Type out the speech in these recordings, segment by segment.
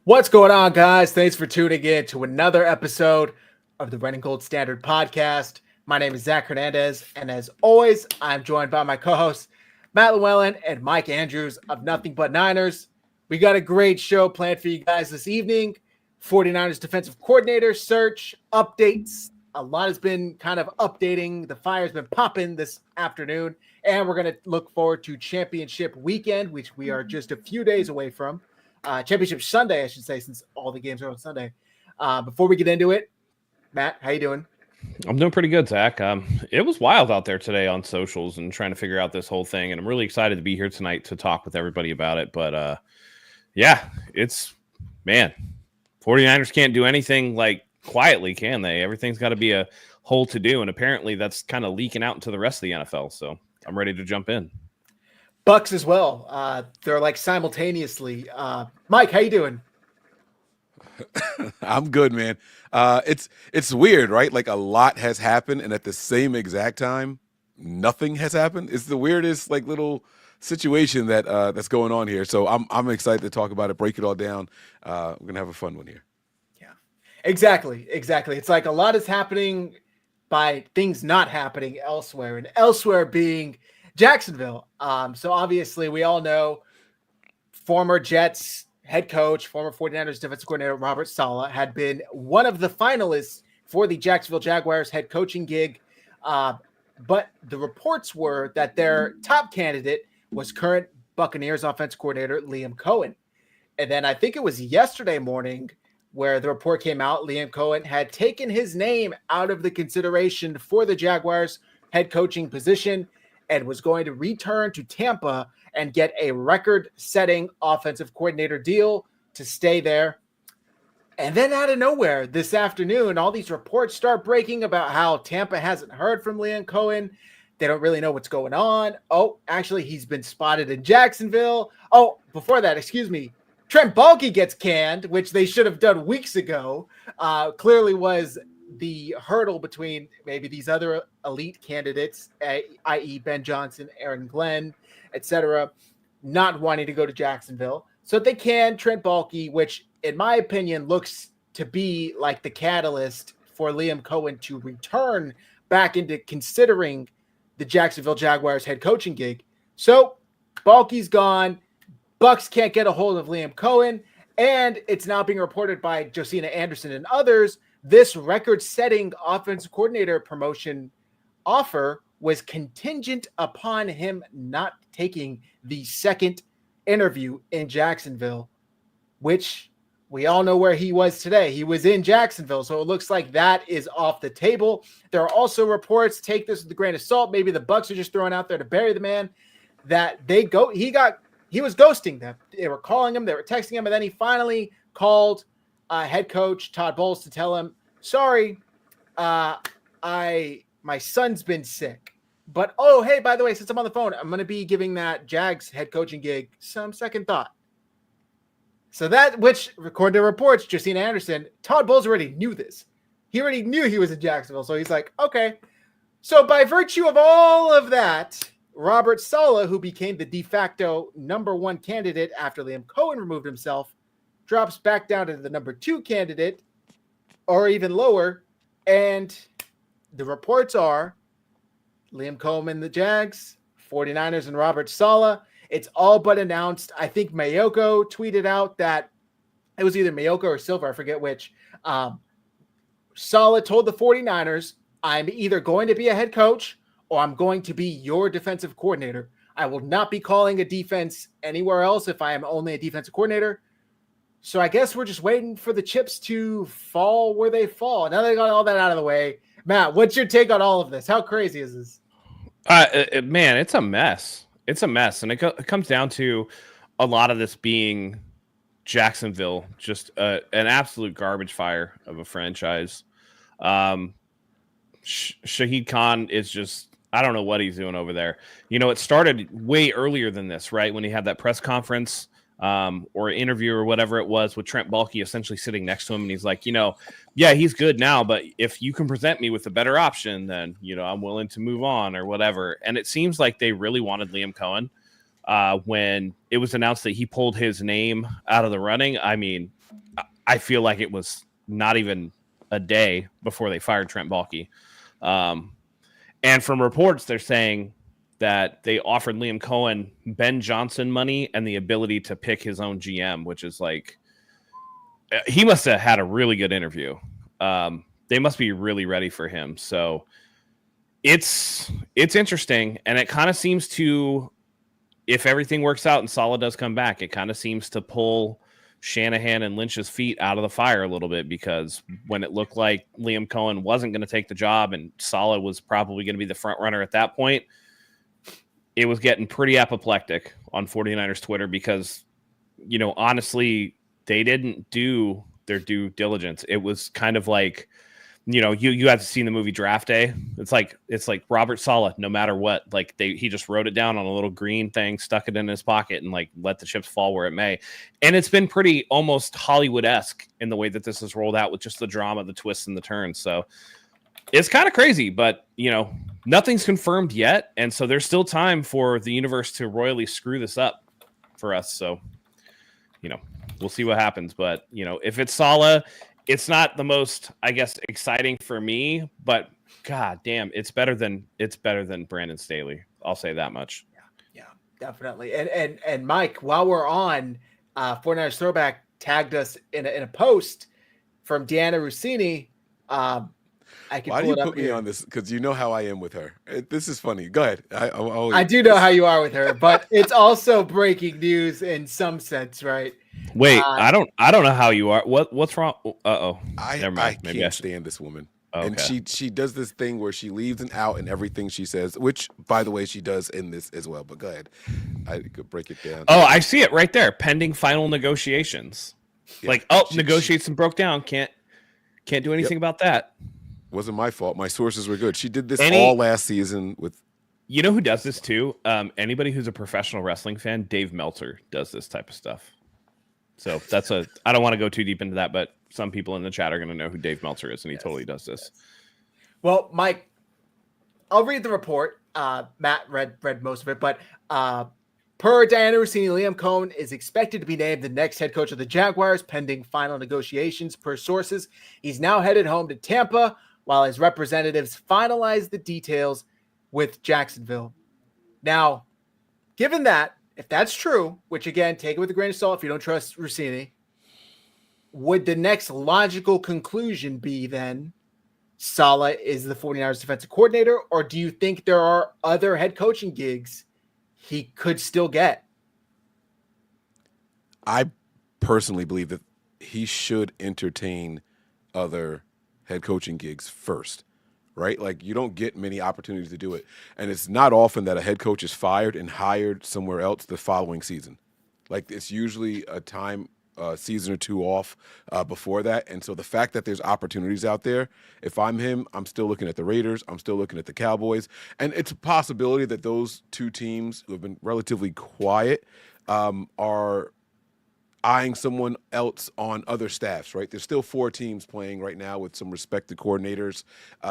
What's going on, guys? Thanks for tuning in to another episode of the Red and Gold Standard Podcast. My name is Zach Hernandez, and as always, I'm joined by my co-hosts Matt Llewellyn and Mike Andrews of Nothing But Niners. We got a great show planned for you guys this evening. 49ers defensive coordinator search, updates. A lot has been kind of updating. The fire's been popping this afternoon, and we're going to look forward to championship weekend, which we are just a few days away from. Championship Sunday, I should say, since all the games are on Sunday. Before we get into it, Matt, how you doing? I'm doing pretty good, Zach. It was wild out there today on socials and trying to figure out this whole thing, and I'm really excited to be here tonight to talk with everybody about it. But yeah, 49ers can't do anything like quietly, can they? Everything's got to be a whole to do, and apparently that's kind of leaking out into the rest of the NFL. So I'm ready to jump in. Bucks as well. They're like simultaneously. Mike, how you doing? I'm good, man. It's weird, right? Like a lot has happened, and at the same exact time, nothing has happened. It's the weirdest, like, little situation that that's going on here. So I'm excited to talk about it, break it all down. We're gonna have a fun one here. Yeah, exactly. It's like a lot is happening by things not happening elsewhere, and elsewhere being Jacksonville. So obviously we all know former Jets head coach, former 49ers defensive coordinator Robert Saleh had been one of the finalists for the Jacksonville Jaguars head coaching gig. But the reports were that their top candidate was current Buccaneers offensive coordinator Liam Cohen. And then I think it was yesterday morning where the report came out, Liam Cohen had taken his name out of the consideration for the Jaguars head coaching position and was going to return to Tampa and get a record-setting offensive coordinator deal to stay there. And then out of nowhere this afternoon, all these reports start breaking about how Tampa hasn't heard from Liam Cohen. They don't really know what's going on. Oh, actually, he's been spotted in Jacksonville. Oh, before that, excuse me, Trent Baalke gets canned, which they should have done weeks ago. Clearly was the hurdle between maybe these other elite candidates, i.e. Ben Johnson, Aaron Glenn, etc., not wanting to go to Jacksonville. So they can Trent Baalke, which in my opinion looks to be like the catalyst for Liam Cohen to return back into considering the Jacksonville Jaguars head coaching gig. So Baalke's gone. Bucks can't get a hold of Liam Cohen, and it's now being reported by Josina Anderson and others this record-setting offensive coordinator promotion offer was contingent upon him not taking the second interview in Jacksonville, which we all know where he was today. He was in Jacksonville, so it looks like that is off the table. There are also reports, take this with a grain of salt, maybe the Bucks are just throwing out there to bury the man, that he was ghosting them. They were calling him, they were texting him, and then he finally called head coach Todd Bowles to tell him, sorry, my son's been sick. But, oh, hey, by the way, since I'm on the phone, I'm going to be giving that Jags head coaching gig some second thought. So that, which, according to reports, Josina Anderson, Todd Bowles already knew this. He already knew he was in Jacksonville. So he's like, okay. So by virtue of all of that, Robert Saleh, who became the de facto number one candidate after Liam Cohen removed himself, drops back down to the number two candidate, or even lower. And the reports are Liam Cohen, the Jags, 49ers, and Robert Saleh. It's all but announced. I think Mayoko tweeted out that it was either Mayoko or Silver, I forget which. Saleh told the 49ers, I'm either going to be a head coach or I'm going to be your defensive coordinator. I will not be calling a defense anywhere else if I am only a defensive coordinator. So I guess we're just waiting for the chips to fall where they fall. Now they got all that out of the way. Matt, what's your take on all of this? How crazy is this? Man, it's a mess. It's a mess. And it comes down to a lot of this being Jacksonville, just an absolute garbage fire of a franchise. Shahid Khan is just, I don't know what he's doing over there. You know, it started way earlier than this, right? When he had that press conference or interview or whatever it was with Trent Baalke essentially sitting next to him. And he's like, yeah, he's good now, but if you can present me with a better option, then, I'm willing to move on or whatever. And it seems like they really wanted Liam Cohen. when it was announced that he pulled his name out of the running. I mean, I feel like it was not even a day before they fired Trent Baalke. And from reports, they're saying that they offered Liam Cohen Ben Johnson money and the ability to pick his own GM, which is like, he must have had a really good interview. They must be really ready for him. So it's interesting. And it kind of seems to, if everything works out and Saleh does come back, it kind of seems to pull Shanahan and Lynch's feet out of the fire a little bit, because when it looked like Liam Cohen wasn't going to take the job and Saleh was probably going to be the front runner at that point, it was getting pretty apoplectic on 49ers Twitter because, you know, honestly, they didn't do their due diligence. It was kind of like, you know, you have to see the movie Draft Day. It's like Robert Saleh, no matter what, like he just wrote it down on a little green thing, stuck it in his pocket, and like let the chips fall where it may. And it's been pretty almost Hollywood-esque in the way that this is rolled out, with just the drama, the twists and the turns. So it's kind of crazy, but you know, nothing's confirmed yet, and so there's still time for the universe to royally screw this up for us. So, you know, we'll see what happens. But you know, if it's Saleh, it's not the most, I guess, exciting for me, but god damn, it's better than Brandon Staley. I'll say that much. Yeah, definitely. And Mike, while we're on, 49ers Throwback tagged us in a post from Deanna Rossini. I can Why do pull you it up put me here. on this? Because you know how I am with her. This is funny. Go ahead. I do know how you are with her, but it's also breaking news in some sense, right? Wait, I don't know how you are. What's wrong? Never mind. I Maybe can't stand this woman. Okay. And she does this thing where she leaves an out in everything she says, which, by the way, she does in this as well. But go ahead. I could break it down. Oh, I see it right there. Pending final negotiations. Yeah. Like, negotiations broke down. Can't do anything about that. Wasn't my fault. My sources were good. She did this all last season with. You know who does this too? Anybody who's a professional wrestling fan, Dave Meltzer does this type of stuff. So I don't want to go too deep into that, but some people in the chat are going to know who Dave Meltzer is, and he totally does this. Well, Mike, I'll read the report. Matt read most of it, but per Diana Rossini, Liam Cohen is expected to be named the next head coach of the Jaguars, pending final negotiations. Per sources, he's now headed home to Tampa while his representatives finalize the details with Jacksonville. Now, given that, if that's true, which again, take it with a grain of salt if you don't trust Rossini, would the next logical conclusion be then Saleh is the 49ers defensive coordinator, or do you think there are other head coaching gigs he could still get? I personally believe that he should entertain other head coaching gigs first, right? Like, you don't get many opportunities to do it. And it's not often that a head coach is fired and hired somewhere else the following season. Like, it's usually a season or two off before that. And so the fact that there's opportunities out there, if I'm him, I'm still looking at the Raiders. I'm still looking at the Cowboys. And it's a possibility that those two teams who have been relatively quiet are eyeing someone else on other staffs, right? There's still 4 teams playing right now with some respected coordinators,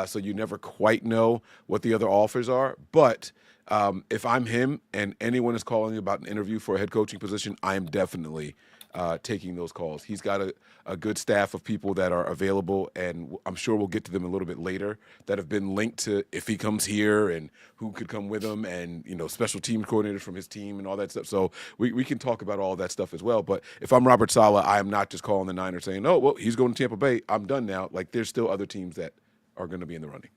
so you never quite know what the other offers are. But if I'm him and anyone is calling about an interview for a head coaching position, I am definitely taking those calls. He's got a good staff of people that are available, and I'm sure we'll get to them a little bit later, that have been linked to if he comes here and who could come with him, and, you know, special team coordinators from his team and all that stuff. So we can talk about all that stuff as well. But if I'm Robert Saleh, I am not just calling the Niners saying, oh, well, he's going to Tampa Bay, I'm done now. Like, there's still other teams that are going to be in the running.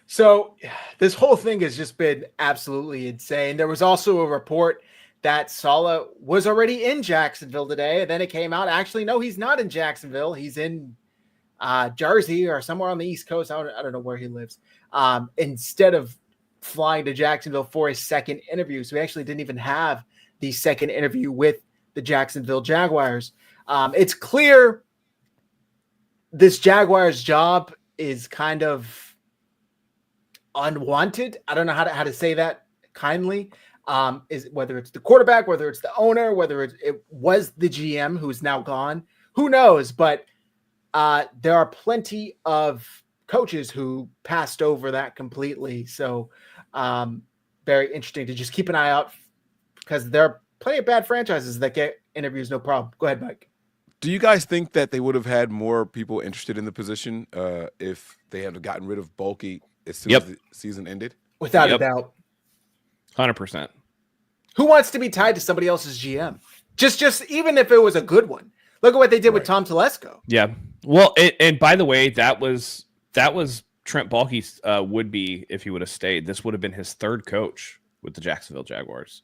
So this whole thing has just been absolutely insane. There was also a report that Saleh was already in Jacksonville today, and then it came out, actually, no, he's not in Jacksonville. He's in Jersey or somewhere on the East Coast. I don't know where he lives. Instead of flying to Jacksonville for his second interview. So he actually didn't even have the second interview with the Jacksonville Jaguars. It's clear this Jaguars job is kind of unwanted. I don't know how to say that kindly. Is whether it's the quarterback, whether it's the owner, whether it was the GM who's now gone, who knows? But there are plenty of coaches who passed over that completely. So very interesting to just keep an eye out because there are plenty of bad franchises that get interviews, no problem. Go ahead, Mike. Do you guys think that they would have had more people interested in the position if they had gotten rid of Bulky as soon as the season ended? Without a doubt. 100%. Who wants to be tied to somebody else's GM? Just even if it was a good one. Look at what they did with Tom Telesco. Yeah. Well, and by the way, that was Trent Baalke's would be if he would have stayed. This would have been his third coach with the Jacksonville Jaguars.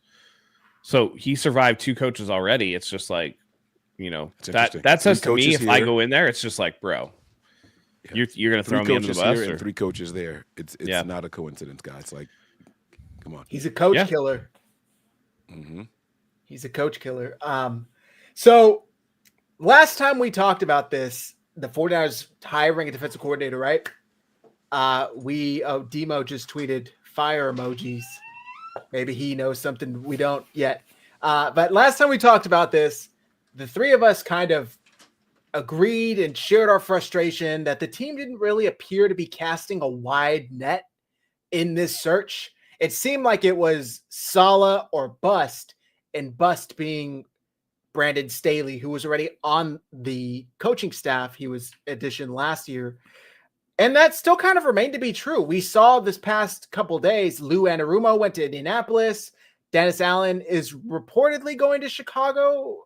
So he survived 2 coaches already. It's just like, that says to me, if I go in there, it's just like, bro, you're going to throw me under the bus. And 3 coaches there. It's not a coincidence, guys. Like, come on. He's a coach killer. Mm-hmm. He's a coach killer. So last time we talked about this, the 49ers hiring a defensive coordinator, right? Demo just tweeted fire emojis. Maybe he knows something we don't yet. But last time we talked about this, the 3 of us kind of agreed and shared our frustration that the team didn't really appear to be casting a wide net in this search. It seemed like it was Saleh or bust, and bust being Brandon Staley, who was already on the coaching staff. He was addition last year. And that still kind of remained to be true. We saw this past couple days, Lou Anarumo went to Indianapolis. Dennis Allen is reportedly going to Chicago,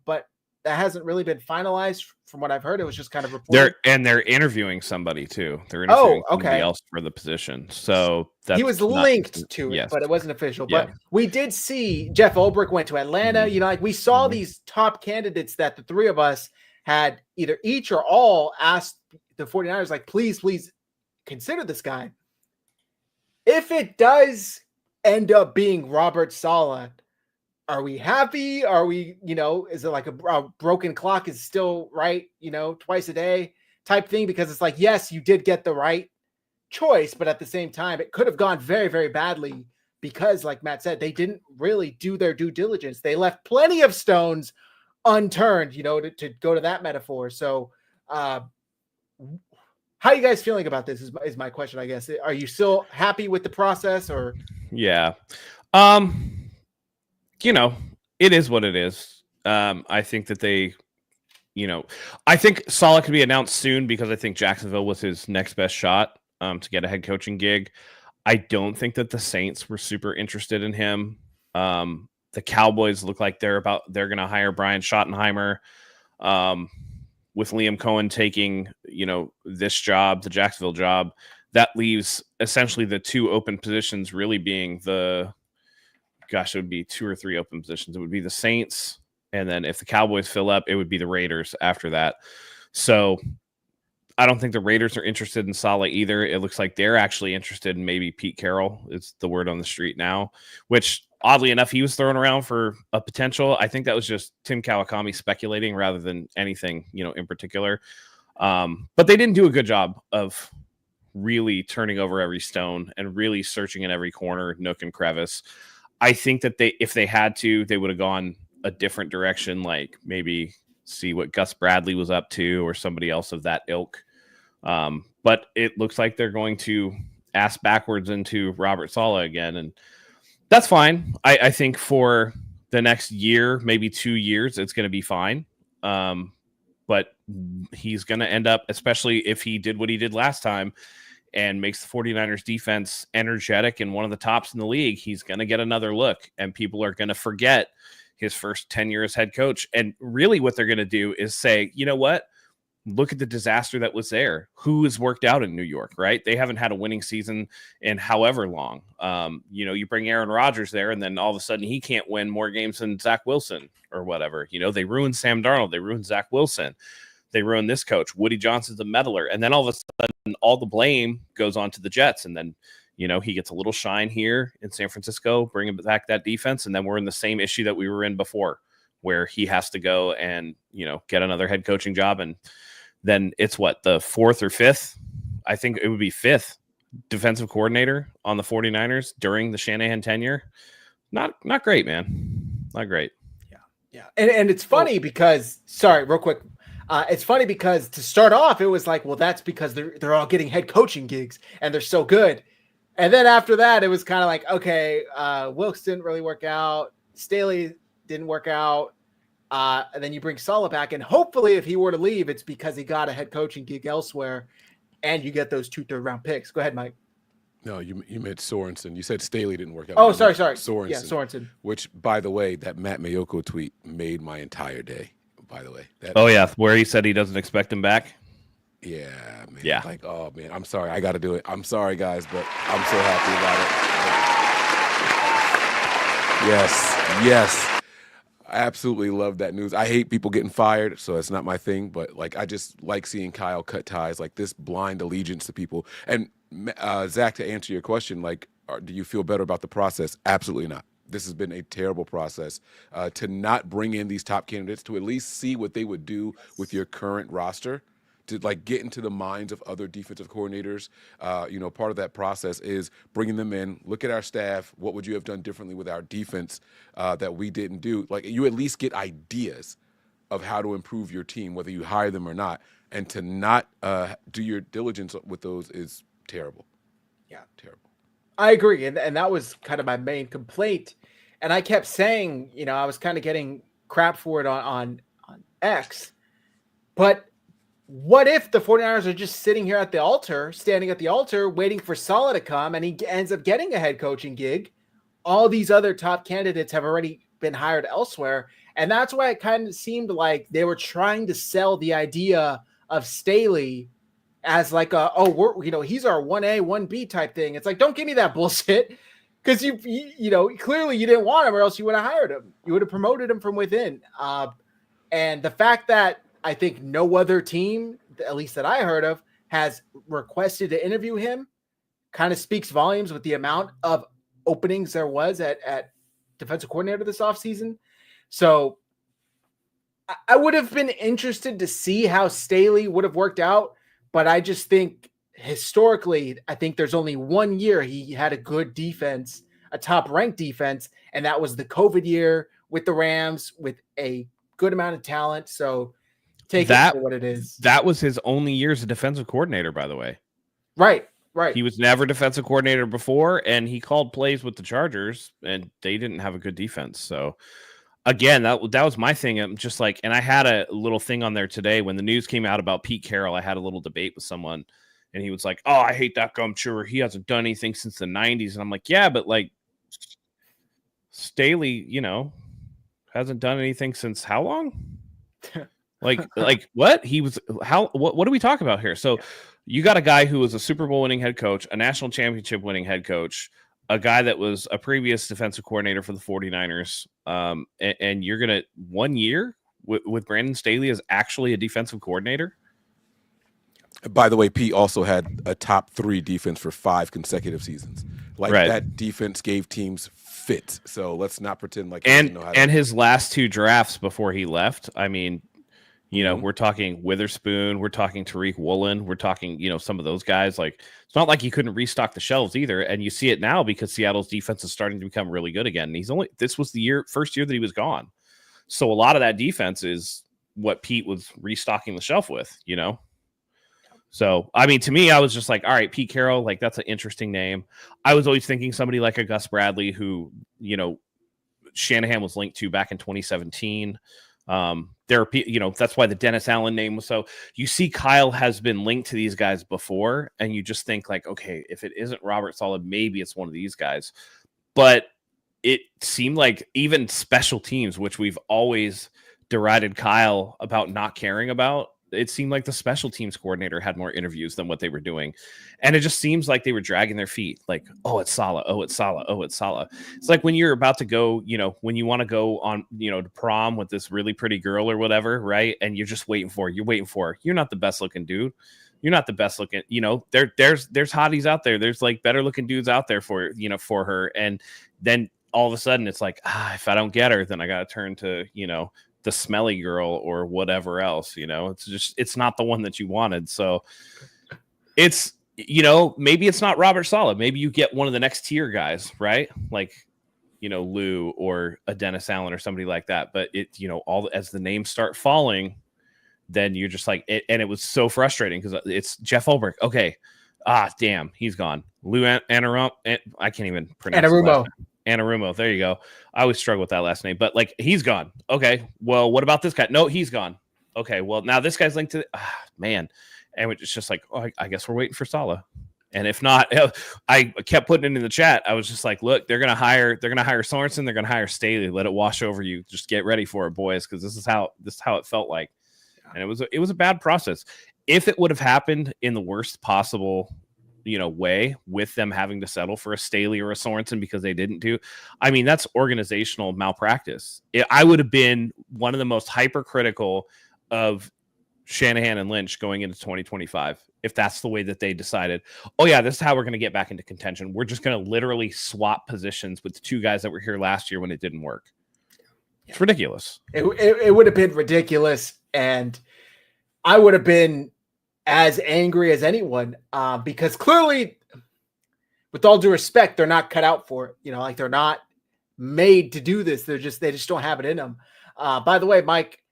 but that hasn't really been finalized from what I've heard. It was just kind of reported. They're interviewing somebody too. They're interviewing somebody else for the position. So he was linked to it, but it wasn't official. But we did see Jeff Ulbrich went to Atlanta. We saw these top candidates that the 3 of us had either each or all asked the 49ers, like, please consider this guy. If it does end up being Robert Saleh, are we happy? Are we, is it like a broken clock is still right, twice a day type thing? Because it's like, yes, you did get the right choice, but at the same time, it could have gone very, very badly because, like Matt said, they didn't really do their due diligence. They left plenty of stones unturned, to go to that metaphor. So, how are you guys feeling about this is my question, I guess. Are you still happy with the process or? Yeah. It is what it is. I think that they, I think Saleh could be announced soon because I think Jacksonville was his next best shot to get a head coaching gig. I don't think that the Saints were super interested in him. The Cowboys look like they're going to hire Brian Schottenheimer. With Liam Cohen taking, this job, the Jacksonville job, that leaves essentially the 2 open positions really being it would be 2 or 3 open positions. It would be the Saints. And then if the Cowboys fill up, it would be the Raiders after that. So I don't think the Raiders are interested in Saleh either. It looks like they're actually interested in maybe Pete Carroll. It's the word on the street now, which oddly enough, he was thrown around for a potential. I think that was just Tim Kawakami speculating rather than anything, in particular. But they didn't do a good job of really turning over every stone and really searching in every corner, nook and crevice. I think that if they had to, they would have gone a different direction, like maybe see what Gus Bradley was up to or somebody else of that ilk. But it looks like they're going to ass backwards into Robert Saleh again. And that's fine. I think for the next year, maybe 2 years, it's going to be fine. But he's going to end up, especially if he did what he did last time and makes the 49ers defense energetic and one of the tops in the league, he's going to get another look and people are going to forget his first 10 years head coach. And really what they're going to do is say, you know what? Look at the disaster that was there. Who has worked out in New York, right? They haven't had a winning season in however long. You bring Aaron Rodgers there and then all of a sudden he can't win more games than Zach Wilson or whatever. They ruined Sam Darnold. They ruined Zach Wilson. They ruined this coach. Woody Johnson's a meddler. And then all of a sudden all the blame goes on to the Jets. And then, he gets a little shine here in San Francisco, bringing back that defense. And then we're in the same issue that we were in before where he has to go and, get another head coaching job. And then it's the 4th or 5th? I think it would be 5th defensive coordinator on the 49ers during the Shanahan tenure. Not great, man. Not great. Yeah. And it's funny because, sorry, real quick. It's funny because to start off, it was like, well, that's because they're all getting head coaching gigs and they're so good. And then after that, it was kind of like, okay, Wilkes didn't really work out. Staley didn't work out. And then you bring Saleh back. And hopefully if he were to leave, it's because he got a head coaching gig elsewhere and you get those 2 third-round picks. Go ahead, Mike. No, you meant Sorensen. You said Staley didn't work out. Oh, sorry. Sorensen. Yeah, Sorensen. Which, by the way, that Matt Mayoko tweet made my entire day, by the way. Where he said he doesn't expect him back. Yeah, man. Yeah. Like, oh, man, I'm sorry. I got to do it. I'm sorry, guys, but I'm so happy about it. Yes. I absolutely love that news. I hate people getting fired, so it's not my thing, but, like, I just like seeing Kyle cut ties, like this blind allegiance to people. And, Zach, to answer your question, like, do you feel better about the process? Absolutely not. This has been a terrible process. To not bring in these top candidates, to at least see what they would do with your current roster, to like get into the minds of other defensive coordinators. Part of that process is bringing them in, look at our staff. What would you have done differently with our defense that we didn't do? Like, you at least get ideas of how to improve your team, whether you hire them or not. And to not do your diligence with those is terrible. Yeah. Terrible. I agree. And that was kind of my main complaint. And I kept saying, I was kind of getting crap for it on X. But what if the 49ers are just sitting here at the altar, standing at the altar, waiting for Saleh to come, and he ends up getting a head coaching gig? All these other top candidates have already been hired elsewhere. And that's why it kind of seemed like they were trying to sell the idea of Staley as like he's our 1A, 1B type thing. It's like, don't give me that bullshit. Because you clearly you didn't want him, or else you would have hired him. You would have promoted him from within. And the fact that I think no other team, at least that I heard of, has requested to interview him kind of speaks volumes with the amount of openings there was at defensive coordinator this offseason. So I would have been interested to see how Staley would have worked out, but I just think historically, I think there's only 1 year he had a good defense, a top-ranked defense, and that was the COVID year with the Rams with a good amount of talent. So take it for what it is. That was his only year as a defensive coordinator, by the way. Right. He was never defensive coordinator before, and he called plays with the Chargers, and they didn't have a good defense. So, again, that was my thing. I'm just like, and I had a little thing on there today when the news came out about Pete Carroll. I had a little debate with someone, and he was like, "Oh, I hate that gum chewer. He hasn't done anything since the '90s." And I'm like, "Yeah, but like Staley, hasn't done anything since how long?" like what? He was how? What are we talking about here? So you got a guy who was a Super Bowl winning head coach, a national championship winning head coach, a guy that was a previous defensive coordinator for the 49ers, and you're gonna 1 year with Brandon Staley as actually a defensive coordinator. By the way, Pete also had a top 3 defense for 5 consecutive seasons. Like that defense gave teams fits. So let's not pretend like and his last 2 drafts before he left. I mean, we're talking Witherspoon, we're talking Tariq Woolen, we're talking, some of those guys. Like, it's not like he couldn't restock the shelves either. And you see it now because Seattle's defense is starting to become really good again. And this was the first year that he was gone. So a lot of that defense is what Pete was restocking the shelf with, So, I mean, to me, I was just like, all right, Pete Carroll, like, that's an interesting name. I was always thinking somebody like a Gus Bradley who, Shanahan was linked to back in 2017. There are, that's why the Dennis Allen name was. So you see Kyle has been linked to these guys before, and you just think like, okay, if it isn't Robert Saleh, maybe it's one of these guys. But it seemed like even special teams, which we've always derided Kyle about not caring about, it seemed like the special teams coordinator had more interviews than what they were doing. And it just seems like they were dragging their feet. Like, oh, it's Saleh. Oh, it's Saleh. Oh, it's Saleh. It's like when you're about to go, when you want to go on, to prom with this really pretty girl or whatever, right? And you're just waiting for her. You're not the best looking dude. You're not the best looking, there's hotties out there. There's like better looking dudes out there for her. And then all of a sudden it's like, if I don't get her, then I got to turn to, the smelly girl or whatever else, it's not the one that you wanted. So it's, maybe it's not Robert Saleh. Maybe you get one of the next tier guys, right? Like, Lou or a Dennis Allen or somebody like that. But it, as the names start falling, then you're just like, and it was so frustrating because it's Jeff Ulbrich. Okay. Damn, he's gone. Lou Anarumo. I can't even pronounce Anarumo. Anarumo. There you go. I always struggle with that last name, but like he's gone. Okay. Well, what about this guy? No, he's gone. Okay. Well, now this guy's linked to man. And it's just like, I guess we're waiting for Saleh. And if not, I kept putting it in the chat. I was just like, look, they're gonna hire Sorensen, they're gonna hire Staley. Let it wash over you. Just get ready for it, boys, because this is how it felt like. And it was a bad process. If it would have happened in the worst possible, way, with them having to settle for a Staley or a Sorensen because they didn't do, I mean, that's organizational malpractice. I would have been one of the most hypercritical of Shanahan and Lynch going into 2025 if that's the way that they decided, oh yeah, this is how we're going to get back into contention. We're just going to literally swap positions with the two guys that were here last year when it didn't work. It's ridiculous. It would have been ridiculous, and I would have been as angry as anyone because clearly, with all due respect, they're not cut out for it. Like they're not made to do this. They just don't have it in them. By the way, Mike,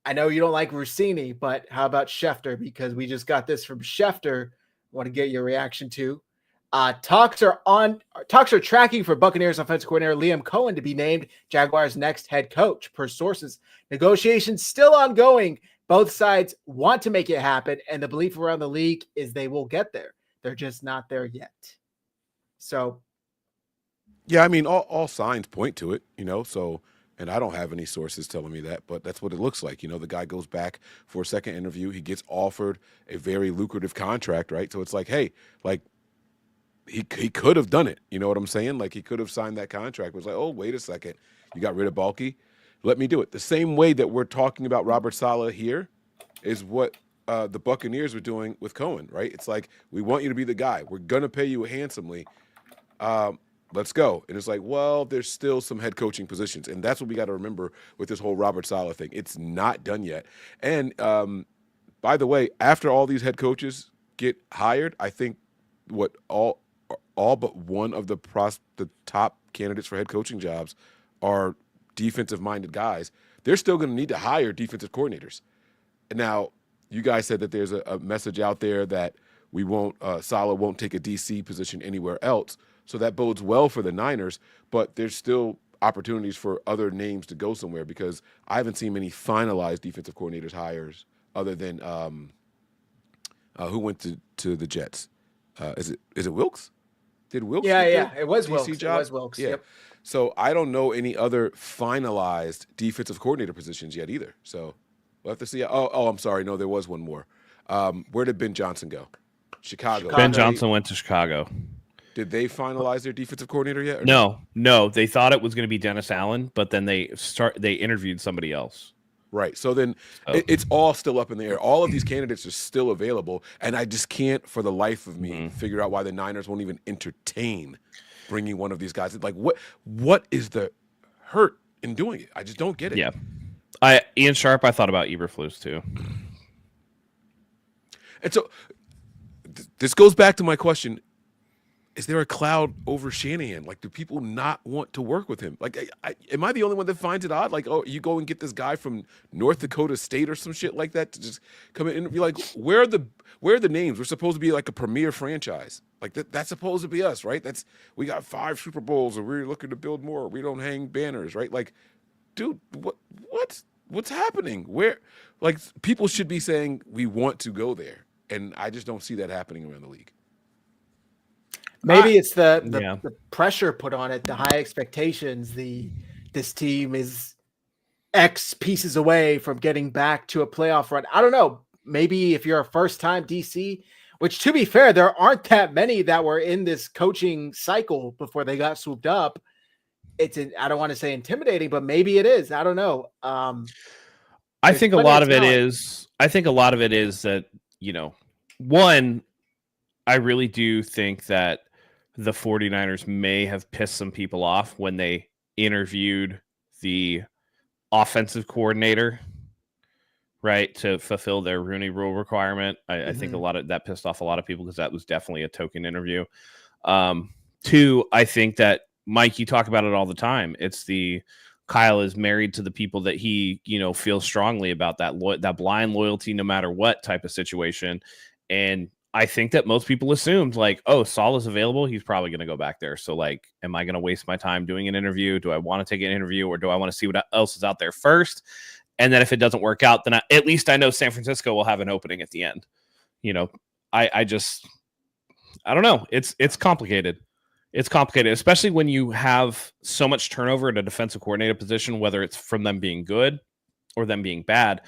I know you don't like Rossini, but how about Schefter? Because we just got this from Schefter. I want to get your reaction to. Talks are tracking for Buccaneers offensive coordinator Liam Cohen to be named Jaguars' next head coach, per sources. Negotiations still ongoing. Both sides want to make it happen, and the belief around the league is they will get there. They're just not there yet. So, yeah, I mean, all signs point to it, so. And I don't have any sources telling me that, but that's what it looks like. The guy goes back for a second interview. He gets offered a very lucrative contract, right? So it's like, hey, like he could have done it. You know what I'm saying? Like he could have signed that contract. It was like, oh, wait a second. You got rid of Balky. Let me do it. The same way that we're talking about Robert Saleh here is what the Buccaneers were doing with Cohen, right? It's like, we want you to be the guy. We're going to pay you handsomely. Let's go. And it's like, well, there's still some head coaching positions. And that's what we got to remember with this whole Robert Saleh thing. It's not done yet. And by the way, after all these head coaches get hired, I think all but one of the top candidates for head coaching jobs are defensive-minded guys. They're still going to need to hire defensive coordinators. Now, you guys said that there's a message out there that Saleh won't take a DC position anywhere else. So that bodes well for the Niners, but there's still opportunities for other names to go somewhere because I haven't seen many finalized defensive coordinators hires other than who went to the Jets. Is it Wilkes? Did Wilkes? Yeah, it was DC Wilkes. job? It was Wilkes. Yeah. Yep. So I don't know any other finalized defensive coordinator positions yet either. So we'll have to see. Oh, I'm sorry. No, there was one more. Where did Ben Johnson go? Chicago. Ben Johnson went to Chicago. Did they finalize their defensive coordinator yet? No. They thought it was going to be Dennis Allen, but then they interviewed somebody else. Right. So then it's all still up in the air. All of these candidates are still available, and I just can't, for the life of me, figure out why the Niners won't even entertain bringing one of these guys. Like, what is the hurt in doing it? I just don't get it. Yeah. Ian Sharp, I thought about Eberflus too. And so this goes back to my question. Is there a cloud over Shanahan? Like, do people not want to work with him? Like, am I the only one that finds it odd? Like, oh, you go and get this guy from North Dakota State or some shit like that to just come in and be like, where are the names? We're supposed to be like a premier franchise. Like that's supposed to be us, right? We got 5 Super Bowls and we're looking to build more. We don't hang banners, right? Like, dude, what's happening? Where, like, people should be saying we want to go there, and I just don't see that happening around the league. Maybe it's the pressure put on it, the high expectations. This team is X pieces away from getting back to a playoff run. I don't know. Maybe if you're a first-time DC, which, to be fair, there aren't that many that were in this coaching cycle before they got swooped up. I don't want to say intimidating, but maybe it is. I don't know. I think a lot of it is that, one, I really do think that the 49ers may have pissed some people off when they interviewed the offensive coordinator, right, to fulfill their Rooney Rule requirement. I think a lot of that pissed off a lot of people because that was definitely a token interview. Two, I think that, Mike, you talk about it all the time. It's Kyle is married to the people that he, feels strongly about, that blind loyalty no matter what type of situation. And I think that most people assumed like, oh, Saleh's available. He's probably going to go back there. So like, am I going to waste my time doing an interview? Do I want to take an interview, or do I want to see what else is out there first? And then if it doesn't work out, then at least I know San Francisco will have an opening at the end. You know, I don't know. It's complicated. It's complicated, especially when you have so much turnover at a defensive coordinator position, whether it's from them being good or them being bad.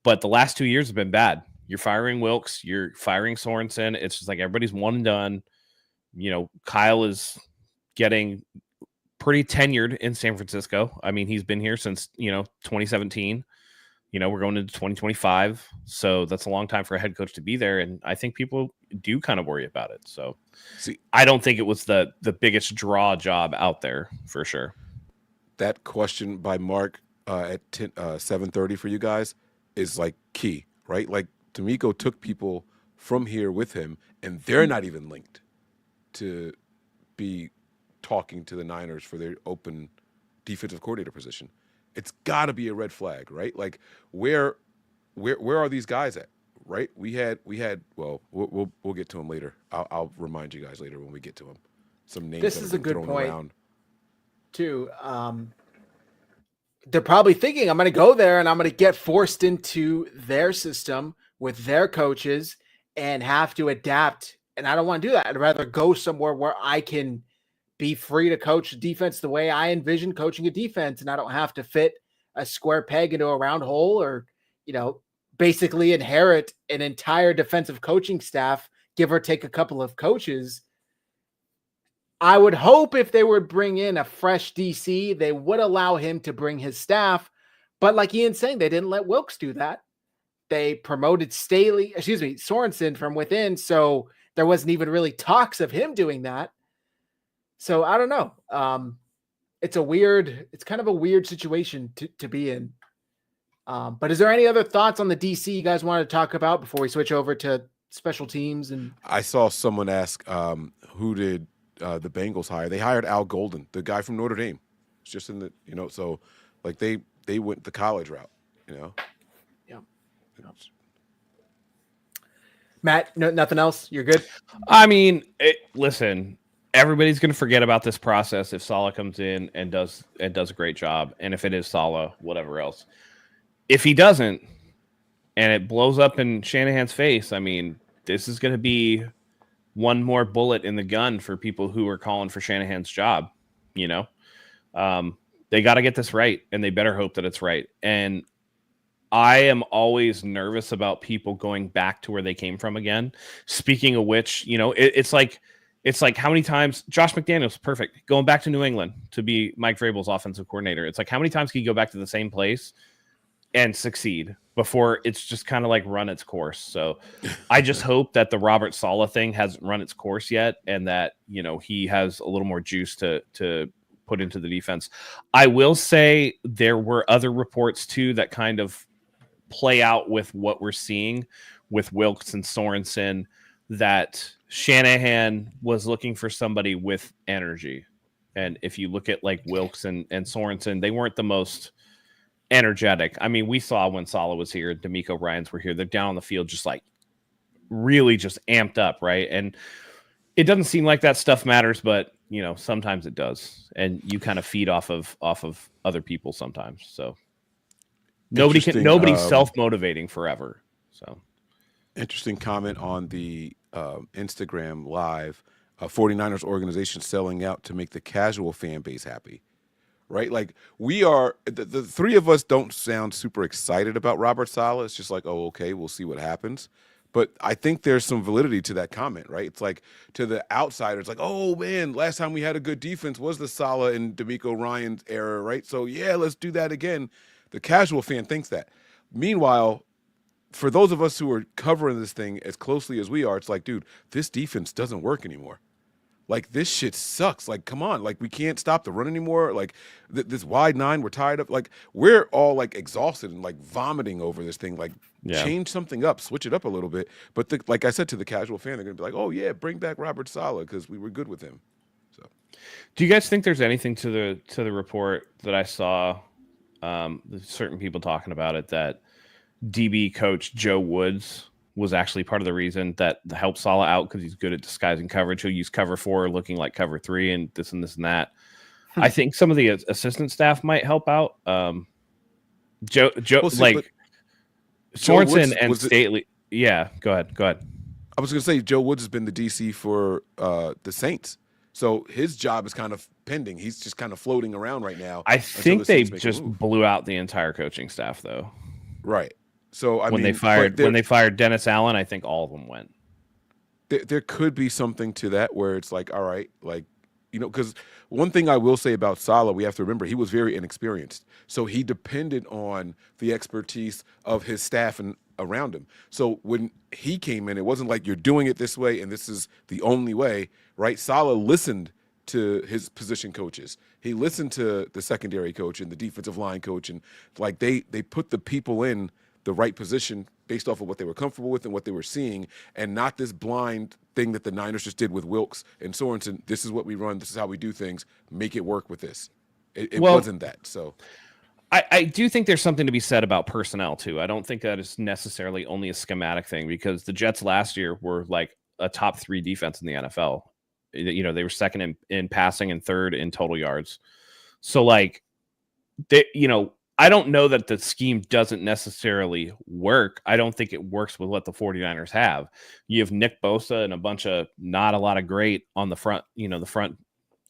But the last 2 years have been bad. You're firing Wilkes, you're firing Sorensen. It's just like everybody's one and done. You know, Kyle is getting pretty tenured in San Francisco. I mean, he's been here since, 2017. We're going into 2025. So that's a long time for a head coach to be there. And I think people do kind of worry about it. So I don't think it was the biggest draw job out there for sure. That question by Mark at 7:30 for you guys is like key, right? Like D'Amico took people from here with him, and they're not even linked to be talking to the Niners for their open defensive coordinator position. It's got to be a red flag, right? Like where are these guys at, right? We had well, we'll get to them later. I'll remind you guys later when we get to them. Some names. This is a good point too. They're probably thinking, I'm going to go there and I'm going to get forced into their system with their coaches and have to adapt. And I don't want to do that. I'd rather go somewhere where I can be free to coach defense the way I envision coaching a defense. And I don't have to fit a square peg into a round hole, or, basically inherit an entire defensive coaching staff, give or take a couple of coaches. I would hope if they would bring in a fresh DC, they would allow him to bring his staff. But like Ian's saying, they didn't let Wilkes do that. They promoted Sorensen from within. So there wasn't even really talks of him doing that. So I don't know. It's kind of a weird situation to be in. But is there any other thoughts on the DC you guys want to talk about before we switch over to special teams? And I saw someone ask, who did the Bengals hire? They hired Al Golden, the guy from Notre Dame. It's just in the, so like they went the college route, Yeah. Matt, nothing else? You're good? I mean, listen, everybody's going to forget about this process if Saleh comes in and does a great job. And if it is Saleh, whatever else. If he doesn't, and it blows up in Shanahan's face, I mean, this is going to be one more bullet in the gun for people who are calling for Shanahan's job. They got to get this right, and they better hope that it's right. And I am always nervous about people going back to where they came from again. Speaking of which, it's like how many times Josh McDaniels, perfect, going back to New England to be Mike Vrabel's offensive coordinator. It's like, how many times can you go back to the same place and succeed before it's just kind of like run its course? So I just hope that the Robert Saleh thing hasn't run its course yet, and that, he has a little more juice to put into the defense. I will say there were other reports too that kind of play out with what we're seeing with Wilkes and Sorensen, that Shanahan was looking for somebody with energy. And if you look at like Wilkes and Sorensen, they weren't the most energetic. I mean, we saw when Saleh was here, D'Amico Ryans were here, they're down on the field just like really just amped up, right? And it doesn't seem like that stuff matters, but sometimes it does, and you kind of feed off of other people sometimes. So nobody's self-motivating forever. So interesting comment on the Instagram live. 49ers organization selling out to make the casual fan base happy. Right? Like we are, the three of us don't sound super excited about Robert Saleh. It's just like, oh, okay, we'll see what happens. But I think there's some validity to that comment, right? It's like to the outsiders, like, oh man, last time we had a good defense was the Saleh and D'Amico Ryans era, right? So yeah, let's do that again. The casual fan thinks that. Meanwhile, for those of us who are covering this thing as closely as we are, it's like, dude, this defense doesn't work anymore. Like, this shit sucks. Like, come on. Like, we can't stop the run anymore. Like, this wide nine, we're tired of. Like, we're all, like, exhausted and, like, vomiting over this thing. Like, change something up. Switch it up a little bit. But, like I said, to the casual fan, they're going to be like, oh, yeah, bring back Robert Saleh because we were good with him. So, do you guys think there's anything to the report that I saw, certain people talking about it, that DB coach Joe Woods was actually part of the reason that helped Saleh out because he's good at disguising coverage. He'll use cover 4 looking like cover 3 and this and that. I think some of the assistant staff might help out. Joe, like Sorensen and Staley. Yeah, go ahead. I was going to say Joe Woods has been the DC for the Saints, so his job is kind of pending. He's just kind of floating around right now. I think they just blew out the entire coaching staff, though. Right. So when they fired Dennis Allen, I think all of them went. There could be something to that where it's like, all right, like, you know, because one thing I will say about Saleh, we have to remember he was very inexperienced, so he depended on the expertise of his staff and around him. So when he came in, it wasn't like you're doing it this way and this is the only way, right? Saleh listened to his position coaches. He listened to the secondary coach and the defensive line coach, and like they put the people in the right position based off of what they were comfortable with and what they were seeing, and not this blind thing that the Niners just did with Wilkes and Sorensen. This is what we run. This is how we do things. Make it work with this. It wasn't that. So I do think there's something to be said about personnel too. I don't think that is necessarily only a schematic thing, because the Jets last year were like a top 3 defense in the NFL. You know, they were second in passing and third in total yards. So like, they, you know, I don't know that the scheme doesn't necessarily work. I don't think it works with what the 49ers have. You have Nick Bosa and a bunch of not a lot of great on the front, you know, the front